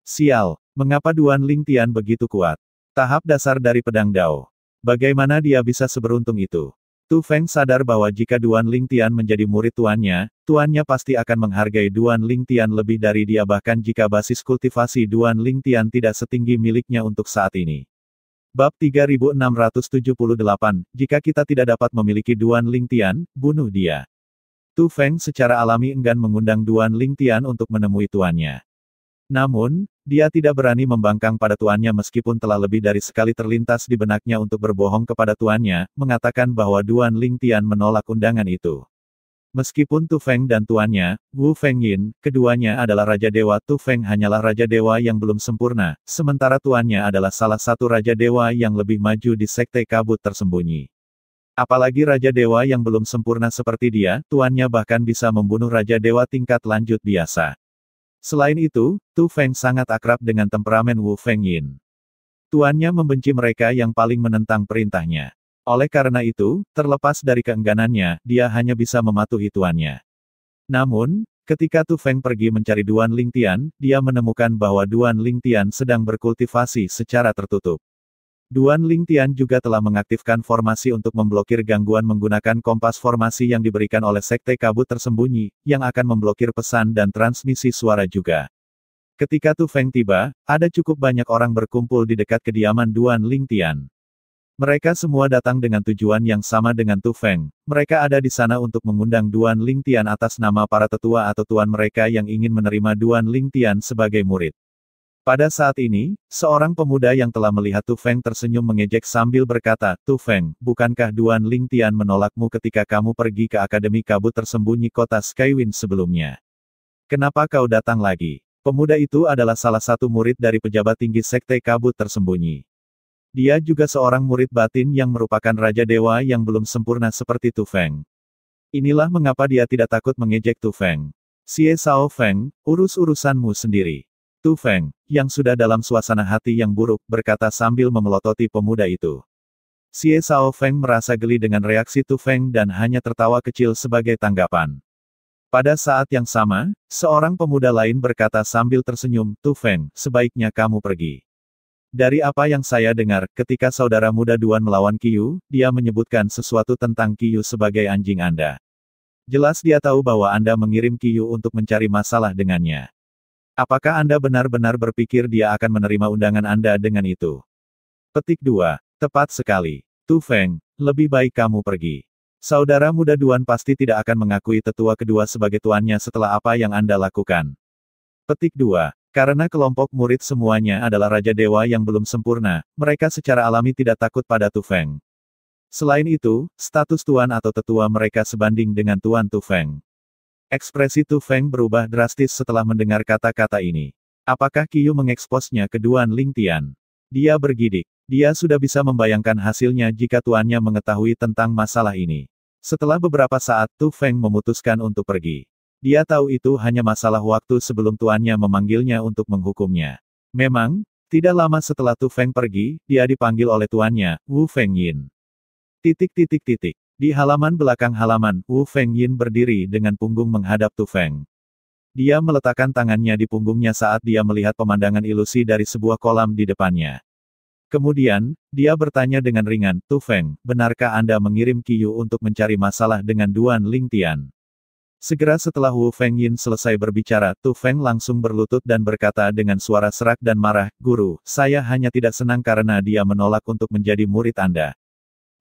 Sial, mengapa Duan Lingtian begitu kuat? Tahap dasar dari pedang Dao. Bagaimana dia bisa seberuntung itu? Tu Feng sadar bahwa jika Duan Lingtian menjadi murid tuannya pasti akan menghargai Duan Lingtian lebih dari dia bahkan jika basis kultivasi Duan Lingtian tidak setinggi miliknya untuk saat ini. Bab 3678, jika kita tidak dapat memiliki Duan Lingtian, bunuh dia. Tu Feng secara alami enggan mengundang Duan Lingtian untuk menemui tuannya. Namun, dia tidak berani membangkang pada tuannya meskipun telah lebih dari sekali terlintas di benaknya untuk berbohong kepada tuannya, mengatakan bahwa Duan Lingtian menolak undangan itu. Meskipun Tu Feng dan tuannya, Wu Fengyin, keduanya adalah Raja Dewa, Tu Feng hanyalah Raja Dewa yang belum sempurna, sementara tuannya adalah salah satu Raja Dewa yang lebih maju di sekte kabut tersembunyi. Apalagi Raja Dewa yang belum sempurna seperti dia, tuannya bahkan bisa membunuh Raja Dewa tingkat lanjut biasa. Selain itu, Tu Feng sangat akrab dengan temperamen Wu Fengyin. Tuannya membenci mereka yang paling menentang perintahnya. Oleh karena itu, terlepas dari keengganannya, dia hanya bisa mematuhi tuannya. Namun, ketika Tu Feng pergi mencari Duan Lingtian, dia menemukan bahwa Duan Lingtian sedang berkultivasi secara tertutup. Duan Lingtian juga telah mengaktifkan formasi untuk memblokir gangguan menggunakan kompas formasi yang diberikan oleh sekte kabut tersembunyi, yang akan memblokir pesan dan transmisi suara juga. Ketika Tu Feng tiba, ada cukup banyak orang berkumpul di dekat kediaman Duan Lingtian. Mereka semua datang dengan tujuan yang sama dengan Tu Feng. Mereka ada di sana untuk mengundang Duan Lingtian atas nama para tetua atau tuan mereka yang ingin menerima Duan Lingtian sebagai murid. Pada saat ini, seorang pemuda yang telah melihat Tu Feng tersenyum mengejek sambil berkata, Tu Feng, bukankah Duan Lingtian menolakmu ketika kamu pergi ke Akademi Kabut tersembunyi kota Skywind sebelumnya? Kenapa kau datang lagi? Pemuda itu adalah salah satu murid dari pejabat tinggi sekte kabut tersembunyi. Dia juga seorang murid batin yang merupakan Raja Dewa yang belum sempurna seperti Tu Feng. Inilah mengapa dia tidak takut mengejek Tu Feng. Xie Sao Feng, urus urusanmu sendiri. Tu Feng, yang sudah dalam suasana hati yang buruk, berkata sambil memelototi pemuda itu. Xie Sao Feng merasa geli dengan reaksi Tu Feng dan hanya tertawa kecil sebagai tanggapan. Pada saat yang sama, seorang pemuda lain berkata sambil tersenyum, Tu Feng, sebaiknya kamu pergi. Dari apa yang saya dengar, ketika saudara muda Duan melawan Qiyu, dia menyebutkan sesuatu tentang Qiyu sebagai anjing Anda. Jelas dia tahu bahwa Anda mengirim Qiyu untuk mencari masalah dengannya. Apakah Anda benar-benar berpikir dia akan menerima undangan Anda dengan itu? Petik 2. Tepat sekali. Tu Feng, lebih baik kamu pergi. Saudara muda Duan pasti tidak akan mengakui tetua kedua sebagai tuannya setelah apa yang Anda lakukan. Petik 2. Karena kelompok murid semuanya adalah Raja Dewa yang belum sempurna, mereka secara alami tidak takut pada Tu Feng. Selain itu, status tuan atau tetua mereka sebanding dengan Tuan Tu Feng. Ekspresi Tu Feng berubah drastis setelah mendengar kata-kata ini. Apakah Qiyu mengeksposnya ke Duan Lingtian? Dia bergidik. Dia sudah bisa membayangkan hasilnya jika tuannya mengetahui tentang masalah ini. Setelah beberapa saat Tu Feng memutuskan untuk pergi. Dia tahu itu hanya masalah waktu sebelum tuannya memanggilnya untuk menghukumnya. Memang, tidak lama setelah Tu Feng pergi, dia dipanggil oleh tuannya, Wu Fengyin. Di halaman belakang halaman, Wu Fengyin berdiri dengan punggung menghadap Tu Feng. Dia meletakkan tangannya di punggungnya saat dia melihat pemandangan ilusi dari sebuah kolam di depannya. Kemudian, dia bertanya dengan ringan, Tu Feng, benarkah Anda mengirim Qiyu untuk mencari masalah dengan Duan Lingtian? Segera setelah Wu Fengyin selesai berbicara, Tu Feng langsung berlutut dan berkata dengan suara serak dan marah, Guru, saya hanya tidak senang karena dia menolak untuk menjadi murid Anda.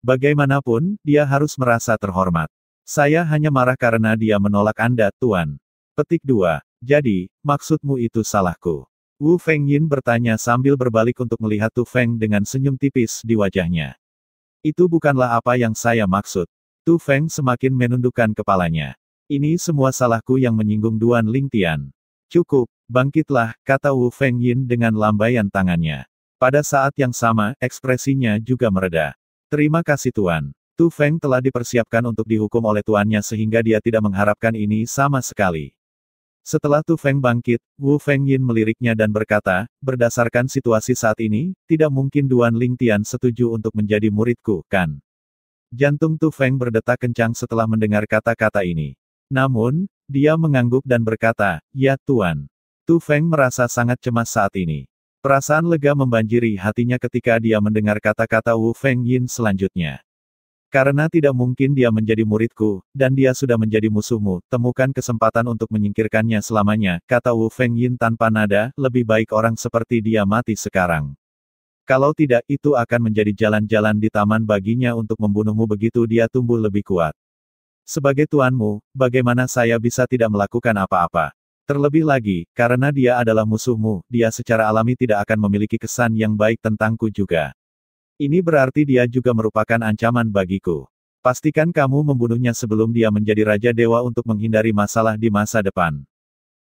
Bagaimanapun, dia harus merasa terhormat. Saya hanya marah karena dia menolak Anda, Tuan. Petik 2. Jadi, maksudmu itu salahku? Wu Fengyin bertanya sambil berbalik untuk melihat Tu Feng dengan senyum tipis di wajahnya. Itu bukanlah apa yang saya maksud. Tu Feng semakin menundukkan kepalanya. Ini semua salahku yang menyinggung Duan Lingtian. Cukup, bangkitlah, kata Wu Fengyin dengan lambaian tangannya. Pada saat yang sama, ekspresinya juga mereda. Terima kasih Tuan. Tu Feng telah dipersiapkan untuk dihukum oleh tuannya sehingga dia tidak mengharapkan ini sama sekali. Setelah Tu Feng bangkit, Wu Fengyin meliriknya dan berkata, berdasarkan situasi saat ini, tidak mungkin Duan Lingtian setuju untuk menjadi muridku, kan? Jantung Tu Feng berdetak kencang setelah mendengar kata-kata ini. Namun, dia mengangguk dan berkata, ya Tuan. Tu Feng merasa sangat cemas saat ini. Perasaan lega membanjiri hatinya ketika dia mendengar kata-kata Wu Fengyin selanjutnya. Karena tidak mungkin dia menjadi muridku, dan dia sudah menjadi musuhmu, temukan kesempatan untuk menyingkirkannya selamanya, kata Wu Fengyin tanpa nada, lebih baik orang seperti dia mati sekarang. Kalau tidak, itu akan menjadi jalan-jalan di taman baginya untuk membunuhmu begitu dia tumbuh lebih kuat. Sebagai tuanmu, bagaimana saya bisa tidak melakukan apa-apa? Terlebih lagi, karena dia adalah musuhmu, dia secara alami tidak akan memiliki kesan yang baik tentangku juga. Ini berarti dia juga merupakan ancaman bagiku. Pastikan kamu membunuhnya sebelum dia menjadi Raja Dewa untuk menghindari masalah di masa depan.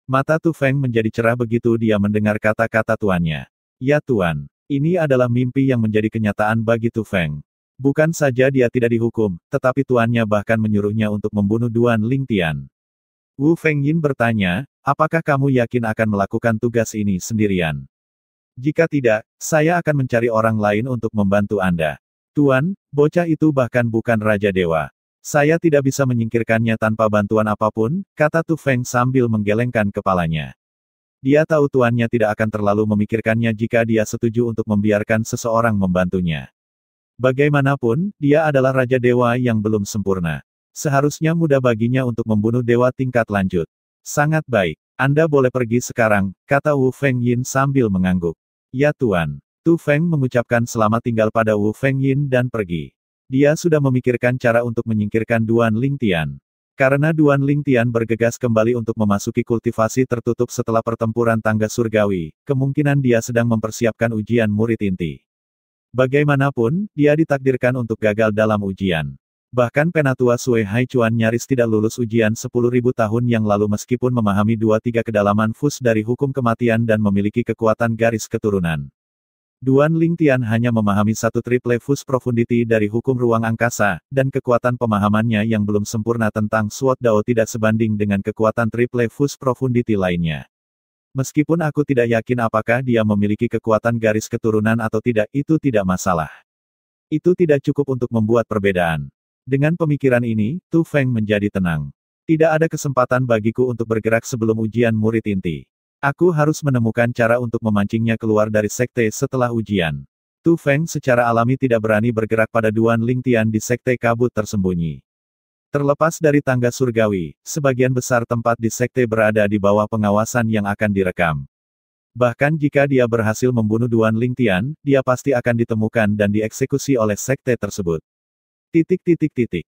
Mata Tu Feng menjadi cerah begitu dia mendengar kata-kata tuannya. Ya Tuan, ini adalah mimpi yang menjadi kenyataan bagi Tu Feng. Bukan saja dia tidak dihukum, tetapi tuannya bahkan menyuruhnya untuk membunuh Duan Lingtian. Wu Fengyin bertanya, apakah kamu yakin akan melakukan tugas ini sendirian? Jika tidak, saya akan mencari orang lain untuk membantu Anda. Tuan, bocah itu bahkan bukan Raja Dewa. Saya tidak bisa menyingkirkannya tanpa bantuan apapun, kata Tu Feng sambil menggelengkan kepalanya. Dia tahu tuannya tidak akan terlalu memikirkannya jika dia setuju untuk membiarkan seseorang membantunya. Bagaimanapun, dia adalah Raja Dewa yang belum sempurna. Seharusnya mudah baginya untuk membunuh dewa tingkat lanjut. Sangat baik. Anda boleh pergi sekarang, kata Wu Fengyin sambil mengangguk. Ya Tuan. Tu Feng mengucapkan selamat tinggal pada Wu Fengyin dan pergi. Dia sudah memikirkan cara untuk menyingkirkan Duan Lingtian. Karena Duan Lingtian bergegas kembali untuk memasuki kultivasi tertutup setelah pertempuran tangga surgawi, kemungkinan dia sedang mempersiapkan ujian murid inti. Bagaimanapun, dia ditakdirkan untuk gagal dalam ujian. Bahkan Penatua Sui Haichuan nyaris tidak lulus ujian 10.000 tahun yang lalu meskipun memahami 2/3 kedalaman fus dari hukum kematian dan memiliki kekuatan garis keturunan. Duan Lingtian hanya memahami 1 triple fus profundity dari hukum ruang angkasa, dan kekuatan pemahamannya yang belum sempurna tentang Sword Dao tidak sebanding dengan kekuatan triple fus profundity lainnya. Meskipun aku tidak yakin apakah dia memiliki kekuatan garis keturunan atau tidak, itu tidak masalah. Itu tidak cukup untuk membuat perbedaan. Dengan pemikiran ini, Tu Feng menjadi tenang. Tidak ada kesempatan bagiku untuk bergerak sebelum ujian murid inti. Aku harus menemukan cara untuk memancingnya keluar dari sekte setelah ujian. Tu Feng secara alami tidak berani bergerak pada Duan Lingtian di sekte kabut tersembunyi. Terlepas dari tangga surgawi, sebagian besar tempat di sekte berada di bawah pengawasan yang akan direkam. Bahkan jika dia berhasil membunuh Duan Lingtian, dia pasti akan ditemukan dan dieksekusi oleh sekte tersebut.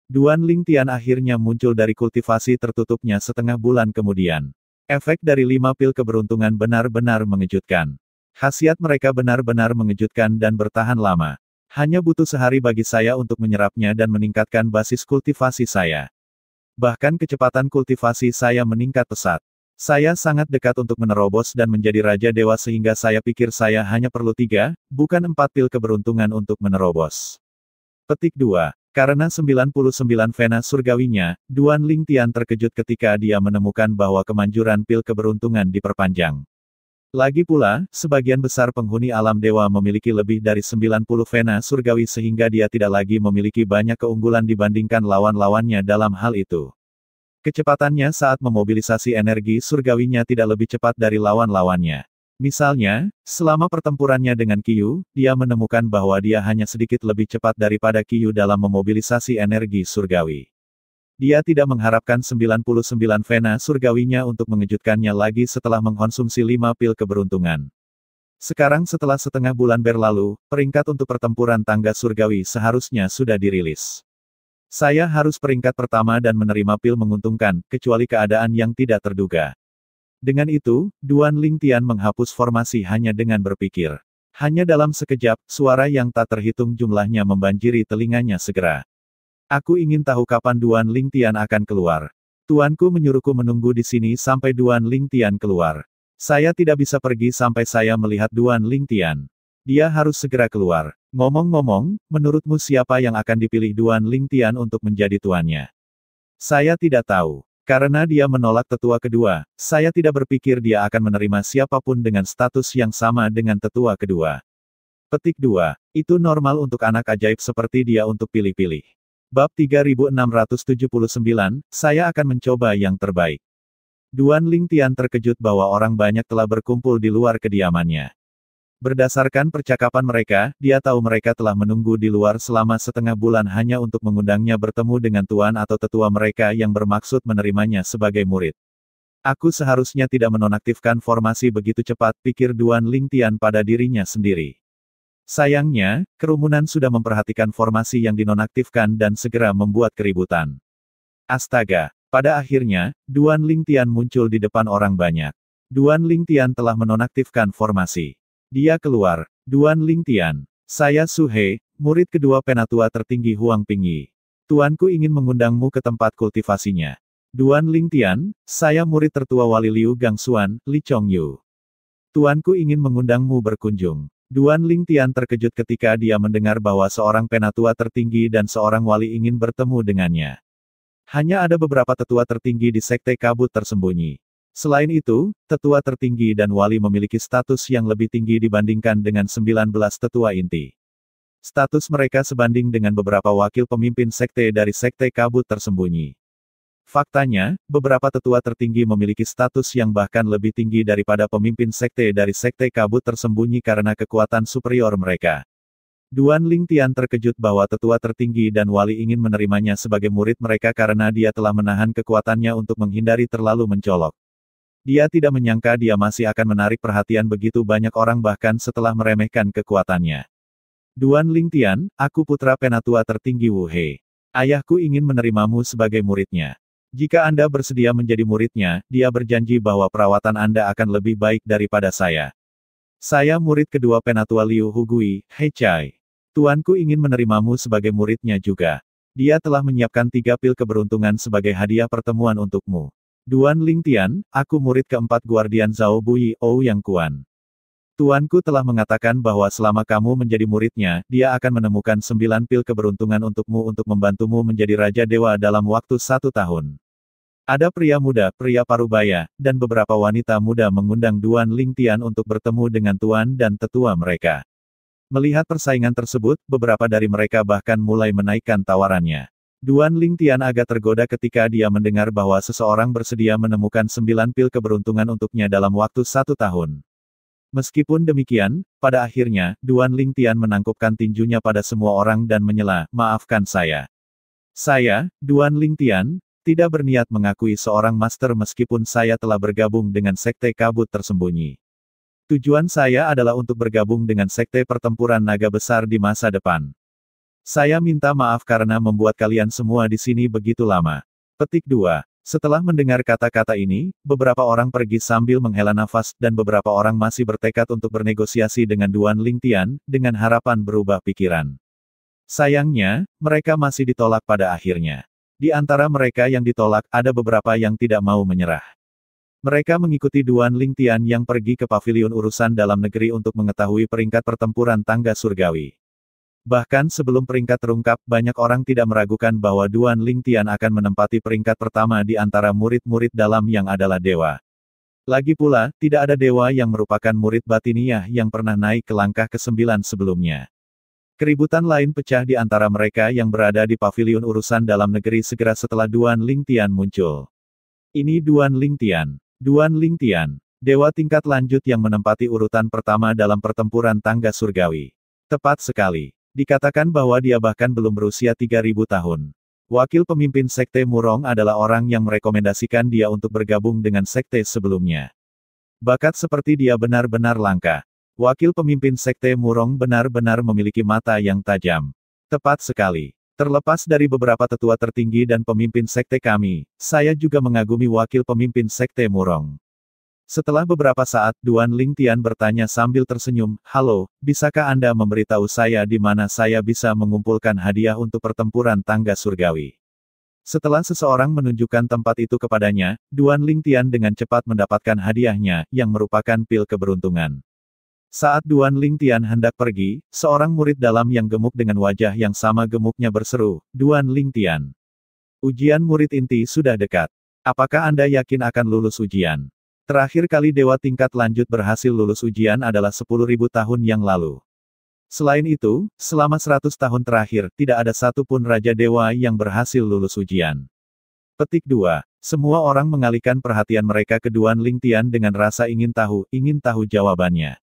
Duan Lingtian akhirnya muncul dari kultivasi tertutupnya setengah bulan kemudian. Efek dari 5 pil keberuntungan benar-benar mengejutkan. Khasiat mereka benar-benar mengejutkan dan bertahan lama. Hanya butuh sehari bagi saya untuk menyerapnya dan meningkatkan basis kultivasi saya. Bahkan kecepatan kultivasi saya meningkat pesat. Saya sangat dekat untuk menerobos dan menjadi Raja Dewa sehingga saya pikir saya hanya perlu 3, bukan 4 pil keberuntungan untuk menerobos. Petik 2. Karena 99 vena surgawinya, Duan Lingtian terkejut ketika dia menemukan bahwa kemanjuran pil keberuntungan diperpanjang. Lagi pula, sebagian besar penghuni alam dewa memiliki lebih dari 90 vena surgawi sehingga dia tidak lagi memiliki banyak keunggulan dibandingkan lawan-lawannya dalam hal itu. Kecepatannya saat memobilisasi energi surgawinya tidak lebih cepat dari lawan-lawannya. Misalnya, selama pertempurannya dengan Qiyu, dia menemukan bahwa dia hanya sedikit lebih cepat daripada Qiyu dalam memobilisasi energi surgawi. Dia tidak mengharapkan 99 vena surgawinya untuk mengejutkannya lagi setelah mengkonsumsi 5 pil keberuntungan. Sekarang setelah setengah bulan berlalu, peringkat untuk pertempuran tangga surgawi seharusnya sudah dirilis. Saya harus peringkat pertama dan menerima pil menguntungkan, kecuali keadaan yang tidak terduga. Dengan itu, Duan Lingtian menghapus formasi hanya dengan berpikir. Hanya dalam sekejap, suara yang tak terhitung jumlahnya membanjiri telinganya segera. Aku ingin tahu kapan Duan Lingtian akan keluar. Tuanku menyuruhku menunggu di sini sampai Duan Lingtian keluar. Saya tidak bisa pergi sampai saya melihat Duan Lingtian. Dia harus segera keluar. Ngomong-ngomong, menurutmu siapa yang akan dipilih Duan Lingtian untuk menjadi tuannya? Saya tidak tahu. Karena dia menolak tetua kedua, saya tidak berpikir dia akan menerima siapapun dengan status yang sama dengan tetua kedua. Petik 2. Itu normal untuk anak ajaib seperti dia untuk pilih-pilih. Bab 3679, saya akan mencoba yang terbaik. Duan Lingtian terkejut bahwa orang banyak telah berkumpul di luar kediamannya. Berdasarkan percakapan mereka, dia tahu mereka telah menunggu di luar selama setengah bulan hanya untuk mengundangnya bertemu dengan tuan atau tetua mereka yang bermaksud menerimanya sebagai murid. Aku seharusnya tidak menonaktifkan formasi begitu cepat, pikir Duan Lingtian pada dirinya sendiri. Sayangnya, kerumunan sudah memperhatikan formasi yang dinonaktifkan dan segera membuat keributan. Astaga, pada akhirnya, Duan Lingtian muncul di depan orang banyak. Duan Lingtian telah menonaktifkan formasi. Dia keluar. Duan Lingtian. Saya Su He, murid kedua penatua tertinggi Huang Pingyi. Tuanku ingin mengundangmu ke tempat kultivasinya. Duan Lingtian, saya murid tertua Wali Liu Gangsuan, Li Chongyu. Tuanku ingin mengundangmu berkunjung. Duan Lingtian terkejut ketika dia mendengar bahwa seorang penatua tertinggi dan seorang wali ingin bertemu dengannya. Hanya ada beberapa tetua tertinggi di sekte kabut tersembunyi. Selain itu, tetua tertinggi dan wali memiliki status yang lebih tinggi dibandingkan dengan 19 tetua inti. Status mereka sebanding dengan beberapa wakil pemimpin sekte dari sekte kabut tersembunyi. Faktanya, beberapa tetua tertinggi memiliki status yang bahkan lebih tinggi daripada pemimpin sekte dari sekte kabut tersembunyi karena kekuatan superior mereka. Duan Lingtian terkejut bahwa tetua tertinggi dan wali ingin menerimanya sebagai murid mereka karena dia telah menahan kekuatannya untuk menghindari terlalu mencolok. Dia tidak menyangka dia masih akan menarik perhatian begitu banyak orang bahkan setelah meremehkan kekuatannya. Duan Lingtian, aku putra penatua tertinggi Wu He. Ayahku ingin menerimamu sebagai muridnya. Jika Anda bersedia menjadi muridnya, dia berjanji bahwa perawatan Anda akan lebih baik daripada saya. Saya murid kedua penatua Liu Hugui, He Chai. Tuanku ingin menerimamu sebagai muridnya juga. Dia telah menyiapkan 3 pil keberuntungan sebagai hadiah pertemuan untukmu. Duan Lingtian, aku murid keempat Guardian Zhao Bui, Ouyang Kuan. Tuanku telah mengatakan bahwa selama kamu menjadi muridnya, dia akan menemukan 9 pil keberuntungan untukmu untuk membantumu menjadi Raja Dewa dalam waktu 1 tahun. Ada pria muda, pria parubaya, dan beberapa wanita muda mengundang Duan Lingtian untuk bertemu dengan tuan dan tetua mereka. Melihat persaingan tersebut, beberapa dari mereka bahkan mulai menaikkan tawarannya. Duan Lingtian agak tergoda ketika dia mendengar bahwa seseorang bersedia menemukan 9 pil keberuntungan untuknya dalam waktu 1 tahun. Meskipun demikian, pada akhirnya, Duan Lingtian menangkupkan tinjunya pada semua orang dan menyela, "Maafkan saya. Saya, Duan Lingtian, tidak berniat mengakui seorang master meskipun saya telah bergabung dengan sekte kabut tersembunyi. Tujuan saya adalah untuk bergabung dengan sekte pertempuran naga besar di masa depan. Saya minta maaf karena membuat kalian semua di sini begitu lama." Petik 2. Setelah mendengar kata-kata ini, beberapa orang pergi sambil menghela nafas dan beberapa orang masih bertekad untuk bernegosiasi dengan Duan Lingtian, dengan harapan berubah pikiran. Sayangnya, mereka masih ditolak pada akhirnya. Di antara mereka yang ditolak, ada beberapa yang tidak mau menyerah. Mereka mengikuti Duan Lingtian yang pergi ke pavilion urusan dalam negeri untuk mengetahui peringkat pertempuran tangga surgawi. Bahkan sebelum peringkat terungkap, banyak orang tidak meragukan bahwa Duan Lingtian akan menempati peringkat pertama di antara murid-murid dalam yang adalah dewa. Lagi pula, tidak ada dewa yang merupakan murid batiniah yang pernah naik ke langkah ke-9 sebelumnya. Keributan lain pecah di antara mereka yang berada di pavilion urusan dalam negeri segera setelah Duan Lingtian muncul. Ini Duan Lingtian. Duan Lingtian, dewa tingkat lanjut yang menempati urutan pertama dalam pertempuran tangga surgawi. Tepat sekali. Dikatakan bahwa dia bahkan belum berusia 3000 tahun. Wakil pemimpin sekte Murong adalah orang yang merekomendasikan dia untuk bergabung dengan sekte sebelumnya. Bakat seperti dia benar-benar langka. Wakil pemimpin sekte Murong benar-benar memiliki mata yang tajam. Tepat sekali. Terlepas dari beberapa tetua tertinggi dan pemimpin sekte kami, saya juga mengagumi wakil pemimpin sekte Murong. Setelah beberapa saat, Duan Lingtian bertanya sambil tersenyum, "Halo, bisakah Anda memberitahu saya di mana saya bisa mengumpulkan hadiah untuk pertempuran tangga surgawi?" Setelah seseorang menunjukkan tempat itu kepadanya, Duan Lingtian dengan cepat mendapatkan hadiahnya, yang merupakan pil keberuntungan. Saat Duan Lingtian hendak pergi, seorang murid dalam yang gemuk dengan wajah yang sama gemuknya berseru, "Duan Lingtian. Ujian murid inti sudah dekat. Apakah Anda yakin akan lulus ujian? Terakhir kali dewa tingkat lanjut berhasil lulus ujian adalah 10.000 tahun yang lalu. Selain itu, selama 100 tahun terakhir, tidak ada satupun Raja Dewa yang berhasil lulus ujian." Petik 2. Semua orang mengalihkan perhatian mereka ke Duan Lingtian dengan rasa ingin tahu jawabannya.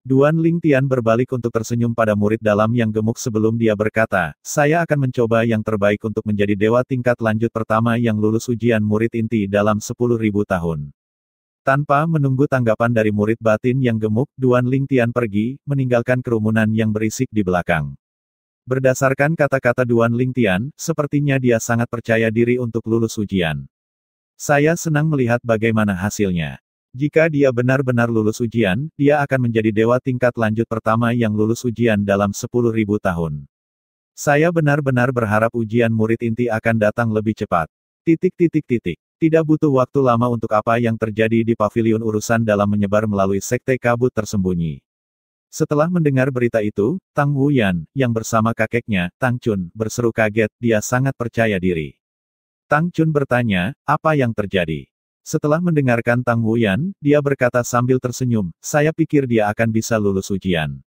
Duan Lingtian berbalik untuk tersenyum pada murid dalam yang gemuk sebelum dia berkata, "Saya akan mencoba yang terbaik untuk menjadi dewa tingkat lanjut pertama yang lulus ujian murid inti dalam 10.000 tahun." Tanpa menunggu tanggapan dari murid batin yang gemuk, Duan Lingtian pergi, meninggalkan kerumunan yang berisik di belakang. Berdasarkan kata-kata Duan Lingtian, sepertinya dia sangat percaya diri untuk lulus ujian. Saya senang melihat bagaimana hasilnya. Jika dia benar-benar lulus ujian, dia akan menjadi dewa tingkat lanjut pertama yang lulus ujian dalam 10.000 tahun. Saya benar-benar berharap ujian murid inti akan datang lebih cepat. Tidak butuh waktu lama untuk apa yang terjadi di pavilion urusan dalam menyebar melalui sekte kabut tersembunyi. Setelah mendengar berita itu, Tang Wuyan, yang bersama kakeknya, Tang Chun, berseru kaget, dia sangat percaya diri. Tang Chun bertanya, "Apa yang terjadi?" Setelah mendengarkan Tang Wuyan, dia berkata sambil tersenyum, "Saya pikir dia akan bisa lulus ujian."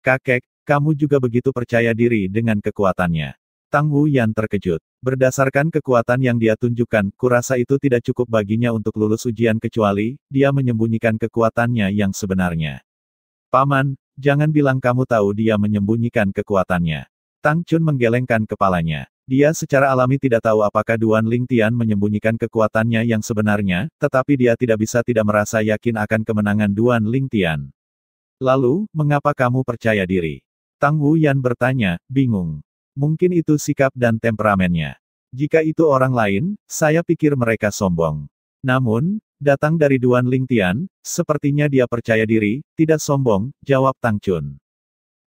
"Kakek, kamu juga begitu percaya diri dengan kekuatannya?" Tang Wuyan terkejut. Berdasarkan kekuatan yang dia tunjukkan, kurasa itu tidak cukup baginya untuk lulus ujian kecuali, dia menyembunyikan kekuatannya yang sebenarnya. "Paman, jangan bilang kamu tahu dia menyembunyikan kekuatannya." Tang Chun menggelengkan kepalanya. Dia secara alami tidak tahu apakah Duan Lingtian menyembunyikan kekuatannya yang sebenarnya, tetapi dia tidak bisa tidak merasa yakin akan kemenangan Duan Lingtian. "Lalu, mengapa kamu percaya diri?" Tang Wuyan bertanya, bingung. Mungkin itu sikap dan temperamennya. Jika itu orang lain, saya pikir mereka sombong. Namun, datang dari Duan Lingtian, sepertinya dia percaya diri, tidak sombong, jawab Tang Chun.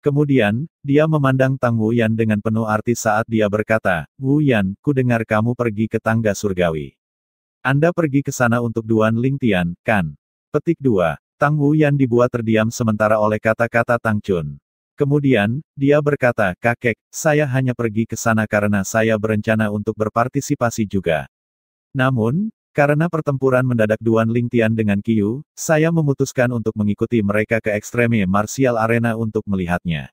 Kemudian, dia memandang Tang Wuyan dengan penuh arti saat dia berkata, "Wuyan, ku dengar kamu pergi ke tangga surgawi. Anda pergi ke sana untuk Duan Lingtian, kan?" Petik 2. Tang Wuyan dibuat terdiam sementara oleh kata-kata Tang Chun. Kemudian, dia berkata, "Kakek, saya hanya pergi ke sana karena saya berencana untuk berpartisipasi juga." Namun, karena pertempuran mendadak Duan Lingtian dengan Qiu, saya memutuskan untuk mengikuti mereka ke Extreme Martial Arena untuk melihatnya.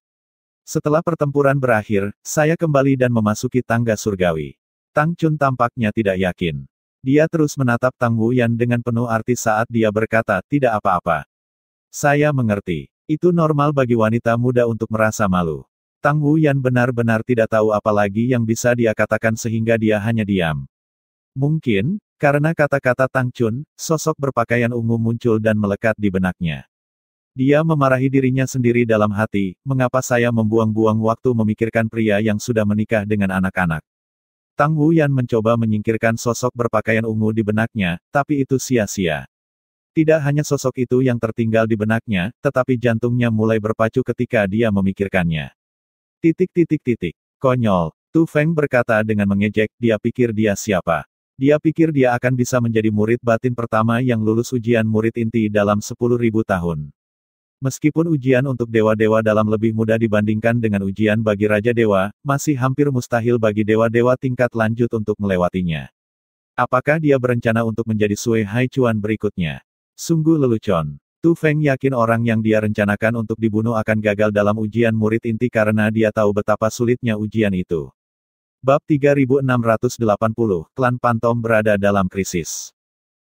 Setelah pertempuran berakhir, saya kembali dan memasuki tangga surgawi. Tang Chun tampaknya tidak yakin. Dia terus menatap Tang Wuyan dengan penuh arti saat dia berkata, tidak apa-apa. Saya mengerti. Itu normal bagi wanita muda untuk merasa malu. Tang Wuyan benar-benar tidak tahu apa lagi yang bisa dia katakan sehingga dia hanya diam. Mungkin, karena kata-kata Tang Chun, sosok berpakaian ungu muncul dan melekat di benaknya. Dia memarahi dirinya sendiri dalam hati, mengapa saya membuang-buang waktu memikirkan pria yang sudah menikah dengan anak-anak. Tang Wuyan mencoba menyingkirkan sosok berpakaian ungu di benaknya, tapi itu sia-sia. Tidak hanya sosok itu yang tertinggal di benaknya, tetapi jantungnya mulai berpacu ketika dia memikirkannya. Konyol, Tu Feng berkata dengan mengejek, dia pikir dia siapa. Dia pikir dia akan bisa menjadi murid batin pertama yang lulus ujian murid inti dalam 10.000 tahun. Meskipun ujian untuk dewa-dewa dalam lebih mudah dibandingkan dengan ujian bagi Raja Dewa, masih hampir mustahil bagi dewa-dewa tingkat lanjut untuk melewatinya. Apakah dia berencana untuk menjadi Sui Haichuan berikutnya? Sungguh lelucon. Tu Feng yakin orang yang dia rencanakan untuk dibunuh akan gagal dalam ujian murid inti karena dia tahu betapa sulitnya ujian itu. Bab 3680, Klan Pantom berada dalam krisis.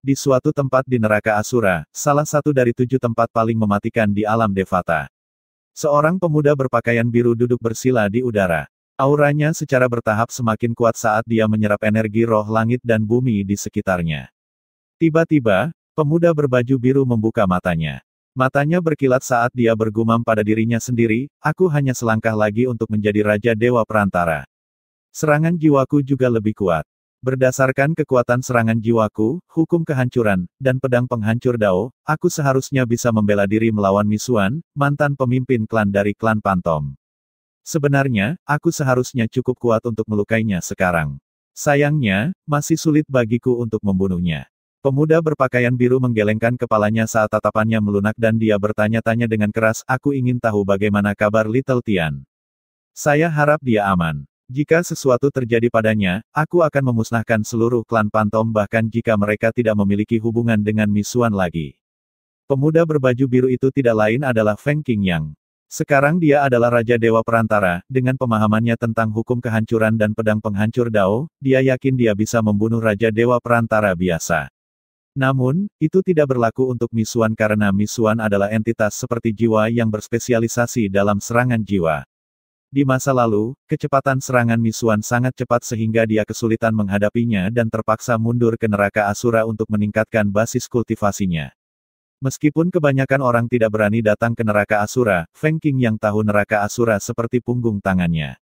Di suatu tempat di neraka Asura, salah satu dari 7 tempat paling mematikan di alam Devata. Seorang pemuda berpakaian biru duduk bersila di udara. Auranya secara bertahap semakin kuat saat dia menyerap energi roh langit dan bumi di sekitarnya. Tiba-tiba, pemuda berbaju biru membuka matanya. Matanya berkilat saat dia bergumam pada dirinya sendiri, aku hanya selangkah lagi untuk menjadi Raja Dewa Perantara. Serangan jiwaku juga lebih kuat. Berdasarkan kekuatan serangan jiwaku, hukum kehancuran, dan pedang penghancur Dao, aku seharusnya bisa membela diri melawan Misuan, mantan pemimpin klan dari klan Pantom. Sebenarnya, aku seharusnya cukup kuat untuk melukainya sekarang. Sayangnya, masih sulit bagiku untuk membunuhnya. Pemuda berpakaian biru menggelengkan kepalanya saat tatapannya melunak dan dia bertanya-tanya dengan keras, aku ingin tahu bagaimana kabar Little Tian. Saya harap dia aman. Jika sesuatu terjadi padanya, aku akan memusnahkan seluruh klan Pantom bahkan jika mereka tidak memiliki hubungan dengan Misuan lagi. Pemuda berbaju biru itu tidak lain adalah Feng Qingyang. Sekarang dia adalah Raja Dewa Perantara, dengan pemahamannya tentang hukum kehancuran dan pedang penghancur Dao, dia yakin dia bisa membunuh Raja Dewa Perantara biasa. Namun, itu tidak berlaku untuk Misuan karena Misuan adalah entitas seperti jiwa yang berspesialisasi dalam serangan jiwa. Di masa lalu, kecepatan serangan Misuan sangat cepat sehingga dia kesulitan menghadapinya dan terpaksa mundur ke neraka Asura untuk meningkatkan basis kultivasinya. Meskipun kebanyakan orang tidak berani datang ke neraka Asura, Feng Qingyang tahu neraka Asura seperti punggung tangannya.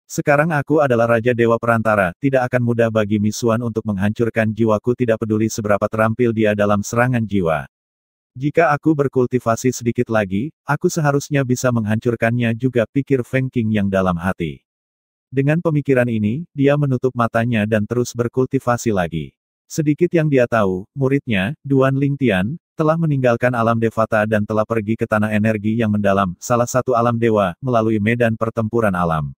Sekarang aku adalah Raja Dewa Perantara, tidak akan mudah bagi Misuan untuk menghancurkan jiwaku tidak peduli seberapa terampil dia dalam serangan jiwa. Jika aku berkultivasi sedikit lagi, aku seharusnya bisa menghancurkannya juga, pikir Feng Qingyang dalam hati. Dengan pemikiran ini, dia menutup matanya dan terus berkultivasi lagi. Sedikit yang dia tahu, muridnya, Duan Lingtian, telah meninggalkan alam Devata dan telah pergi ke tanah energi yang mendalam, salah satu alam dewa, melalui medan pertempuran alam.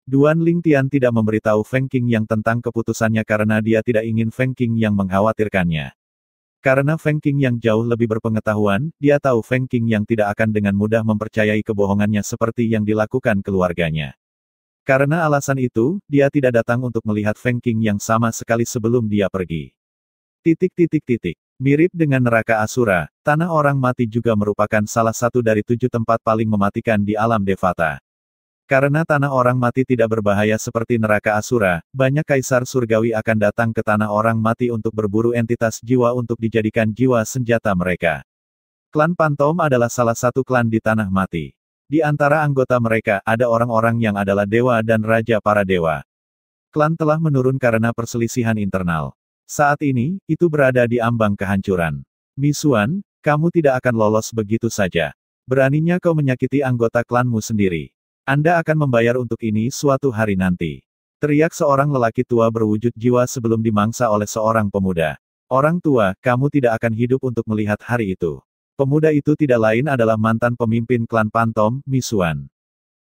Duan Lingtian tidak memberitahu Feng Qingyang tentang keputusannya karena dia tidak ingin Feng Qingyang mengkhawatirkannya. Karena Feng Qingyang jauh lebih berpengetahuan, dia tahu Feng Qingyang tidak akan dengan mudah mempercayai kebohongannya seperti yang dilakukan keluarganya. Karena alasan itu, dia tidak datang untuk melihat Feng Qingyang sama sekali sebelum dia pergi. Mirip dengan neraka Asura, tanah orang mati juga merupakan salah satu dari 7 tempat paling mematikan di alam Devata. Karena tanah orang mati tidak berbahaya seperti neraka Asura, banyak kaisar surgawi akan datang ke tanah orang mati untuk berburu entitas jiwa untuk dijadikan jiwa senjata mereka. Klan Pantom adalah salah satu klan di tanah mati. Di antara anggota mereka, ada orang-orang yang adalah dewa dan raja para dewa. Klan telah menurun karena perselisihan internal. Saat ini, itu berada di ambang kehancuran. Misuan, kamu tidak akan lolos begitu saja. Beraninya kau menyakiti anggota klanmu sendiri. Anda akan membayar untuk ini suatu hari nanti. Teriak seorang lelaki tua berwujud jiwa sebelum dimangsa oleh seorang pemuda. Orang tua, kamu tidak akan hidup untuk melihat hari itu. Pemuda itu tidak lain adalah mantan pemimpin klan Pantom, Misuan.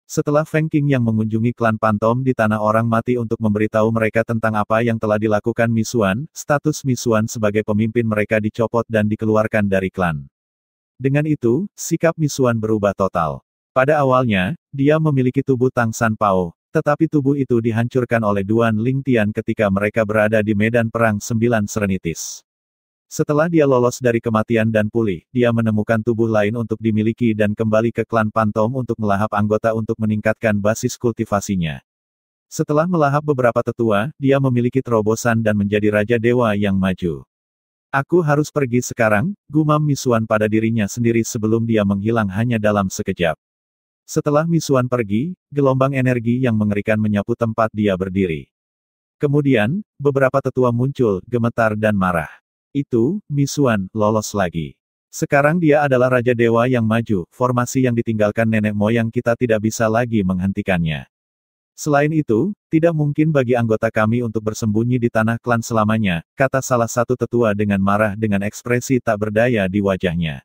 Setelah Feng Qing yang mengunjungi klan Pantom di Tanah Orang Mati untuk memberitahu mereka tentang apa yang telah dilakukan Misuan, status Misuan sebagai pemimpin mereka dicopot dan dikeluarkan dari klan. Dengan itu, sikap Misuan berubah total. Pada awalnya, dia memiliki tubuh Tang San Pao, tetapi tubuh itu dihancurkan oleh Duan Ling Tian ketika mereka berada di medan perang 9 Serenitis. Setelah dia lolos dari kematian dan pulih, dia menemukan tubuh lain untuk dimiliki dan kembali ke klan Pantom untuk melahap anggota untuk meningkatkan basis kultivasinya. Setelah melahap beberapa tetua, dia memiliki terobosan dan menjadi Raja Dewa yang maju. Aku harus pergi sekarang, gumam Misuan pada dirinya sendiri sebelum dia menghilang hanya dalam sekejap. Setelah Misuan pergi, gelombang energi yang mengerikan menyapu tempat dia berdiri. Kemudian, beberapa tetua muncul, gemetar dan marah. Itu, Misuan, lolos lagi. Sekarang dia adalah Raja Dewa yang maju, formasi yang ditinggalkan nenek moyang kita tidak bisa lagi menghentikannya. Selain itu, tidak mungkin bagi anggota kami untuk bersembunyi di tanah klan selamanya, kata salah satu tetua dengan marah dengan ekspresi tak berdaya di wajahnya.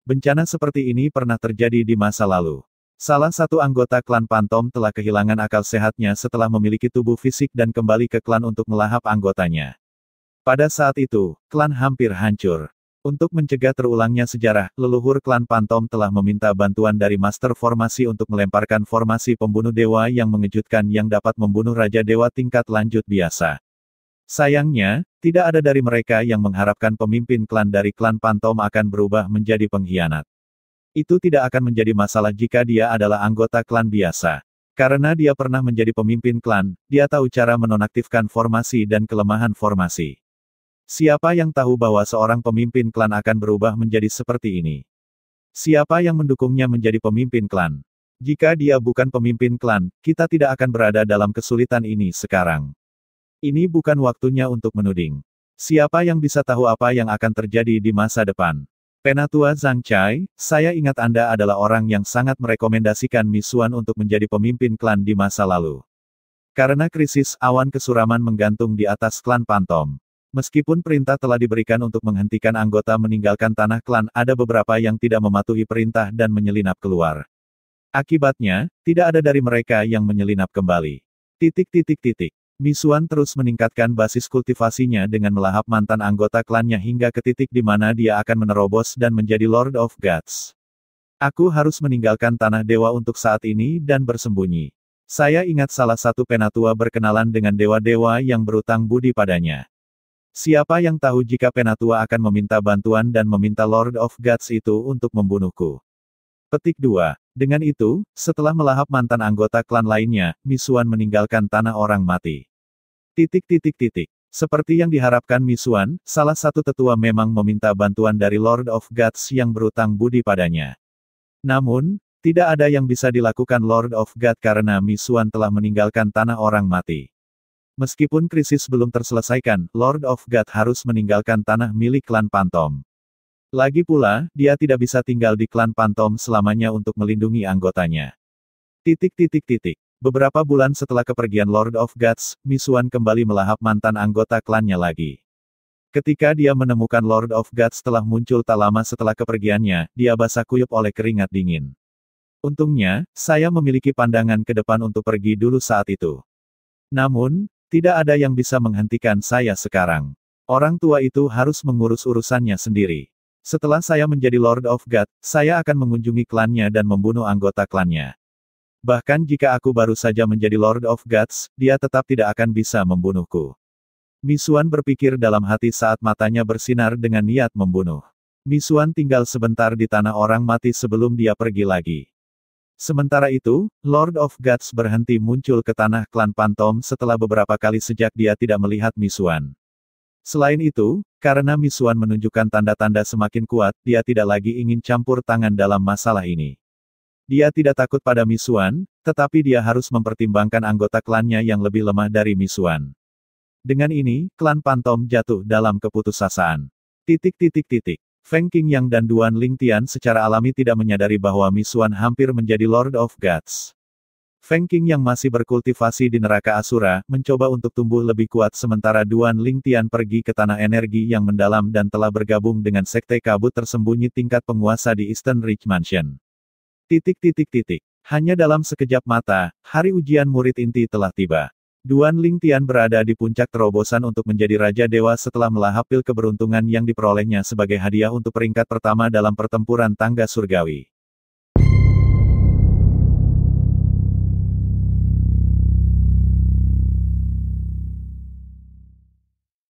Bencana seperti ini pernah terjadi di masa lalu. Salah satu anggota klan Pantom telah kehilangan akal sehatnya setelah memiliki tubuh fisik dan kembali ke klan untuk melahap anggotanya. Pada saat itu, klan hampir hancur. Untuk mencegah terulangnya sejarah, leluhur klan Pantom telah meminta bantuan dari Master Formasi untuk melemparkan formasi pembunuh dewa yang mengejutkan yang dapat membunuh Raja Dewa tingkat lanjut biasa. Sayangnya, tidak ada dari mereka yang mengharapkan pemimpin klan dari klan Pantom akan berubah menjadi pengkhianat. Itu tidak akan menjadi masalah jika dia adalah anggota klan biasa. Karena dia pernah menjadi pemimpin klan, dia tahu cara menonaktifkan formasi dan kelemahan formasi. Siapa yang tahu bahwa seorang pemimpin klan akan berubah menjadi seperti ini? Siapa yang mendukungnya menjadi pemimpin klan? Jika dia bukan pemimpin klan, kita tidak akan berada dalam kesulitan ini sekarang. Ini bukan waktunya untuk menuding. Siapa yang bisa tahu apa yang akan terjadi di masa depan? Penatua Zhang Chai, saya ingat Anda adalah orang yang sangat merekomendasikan Misuan untuk menjadi pemimpin klan di masa lalu. Karena krisis, awan kesuraman menggantung di atas klan Pantom. Meskipun perintah telah diberikan untuk menghentikan anggota meninggalkan tanah klan, ada beberapa yang tidak mematuhi perintah dan menyelinap keluar. Akibatnya, tidak ada dari mereka yang menyelinap kembali. Misuan terus meningkatkan basis kultivasinya dengan melahap mantan anggota klannya hingga ke titik di mana dia akan menerobos dan menjadi Lord of Gods. Aku harus meninggalkan tanah dewa untuk saat ini dan bersembunyi. Saya ingat salah satu penatua berkenalan dengan dewa-dewa yang berutang budi padanya. Siapa yang tahu jika penatua akan meminta bantuan dan meminta Lord of Gods itu untuk membunuhku. Petik 2. Dengan itu, setelah melahap mantan anggota klan lainnya, Misuan meninggalkan Tanah Orang Mati. Seperti yang diharapkan Misuan, salah satu tetua memang meminta bantuan dari Lord of Gods yang berutang budi padanya. Namun, tidak ada yang bisa dilakukan Lord of God karena Misuan telah meninggalkan Tanah Orang Mati. Meskipun krisis belum terselesaikan, Lord of God harus meninggalkan tanah milik klan Pantom. Lagi pula, dia tidak bisa tinggal di klan Pantom selamanya untuk melindungi anggotanya. Beberapa bulan setelah kepergian Lord of Gods, Misuan kembali melahap mantan anggota klannya lagi. Ketika dia menemukan Lord of Gods telah muncul tak lama setelah kepergiannya, dia basah kuyup oleh keringat dingin. Untungnya, saya memiliki pandangan ke depan untuk pergi dulu saat itu. Namun, tidak ada yang bisa menghentikan saya sekarang. Orang tua itu harus mengurus urusannya sendiri. Setelah saya menjadi Lord of God, saya akan mengunjungi klannya dan membunuh anggota klannya. Bahkan jika aku baru saja menjadi Lord of Gods, dia tetap tidak akan bisa membunuhku. Misuan berpikir dalam hati saat matanya bersinar dengan niat membunuh. Misuan tinggal sebentar di Tanah Orang Mati sebelum dia pergi lagi. Sementara itu, Lord of Gods berhenti muncul ke tanah klan Pantom setelah beberapa kali sejak dia tidak melihat Misuan. Selain itu, karena Misuan menunjukkan tanda-tanda semakin kuat, dia tidak lagi ingin campur tangan dalam masalah ini. Dia tidak takut pada Misuan, tetapi dia harus mempertimbangkan anggota klannya yang lebih lemah dari Misuan. Dengan ini, klan Pantom jatuh dalam keputusasaan. Feng Qingyang dan Duan Ling Tian secara alami tidak menyadari bahwa Misuan hampir menjadi Lord of Gods. Feng Qingyang masih berkultivasi di neraka Asura, mencoba untuk tumbuh lebih kuat sementara Duan Ling Tian pergi ke tanah energi yang mendalam dan telah bergabung dengan sekte kabut tersembunyi tingkat penguasa di Eastern Ridge Mansion. Hanya dalam sekejap mata, hari ujian murid inti telah tiba. Duan Lingtian berada di puncak terobosan untuk menjadi Raja Dewa setelah melahap pil keberuntungan yang diperolehnya sebagai hadiah untuk peringkat pertama dalam pertempuran tangga surgawi.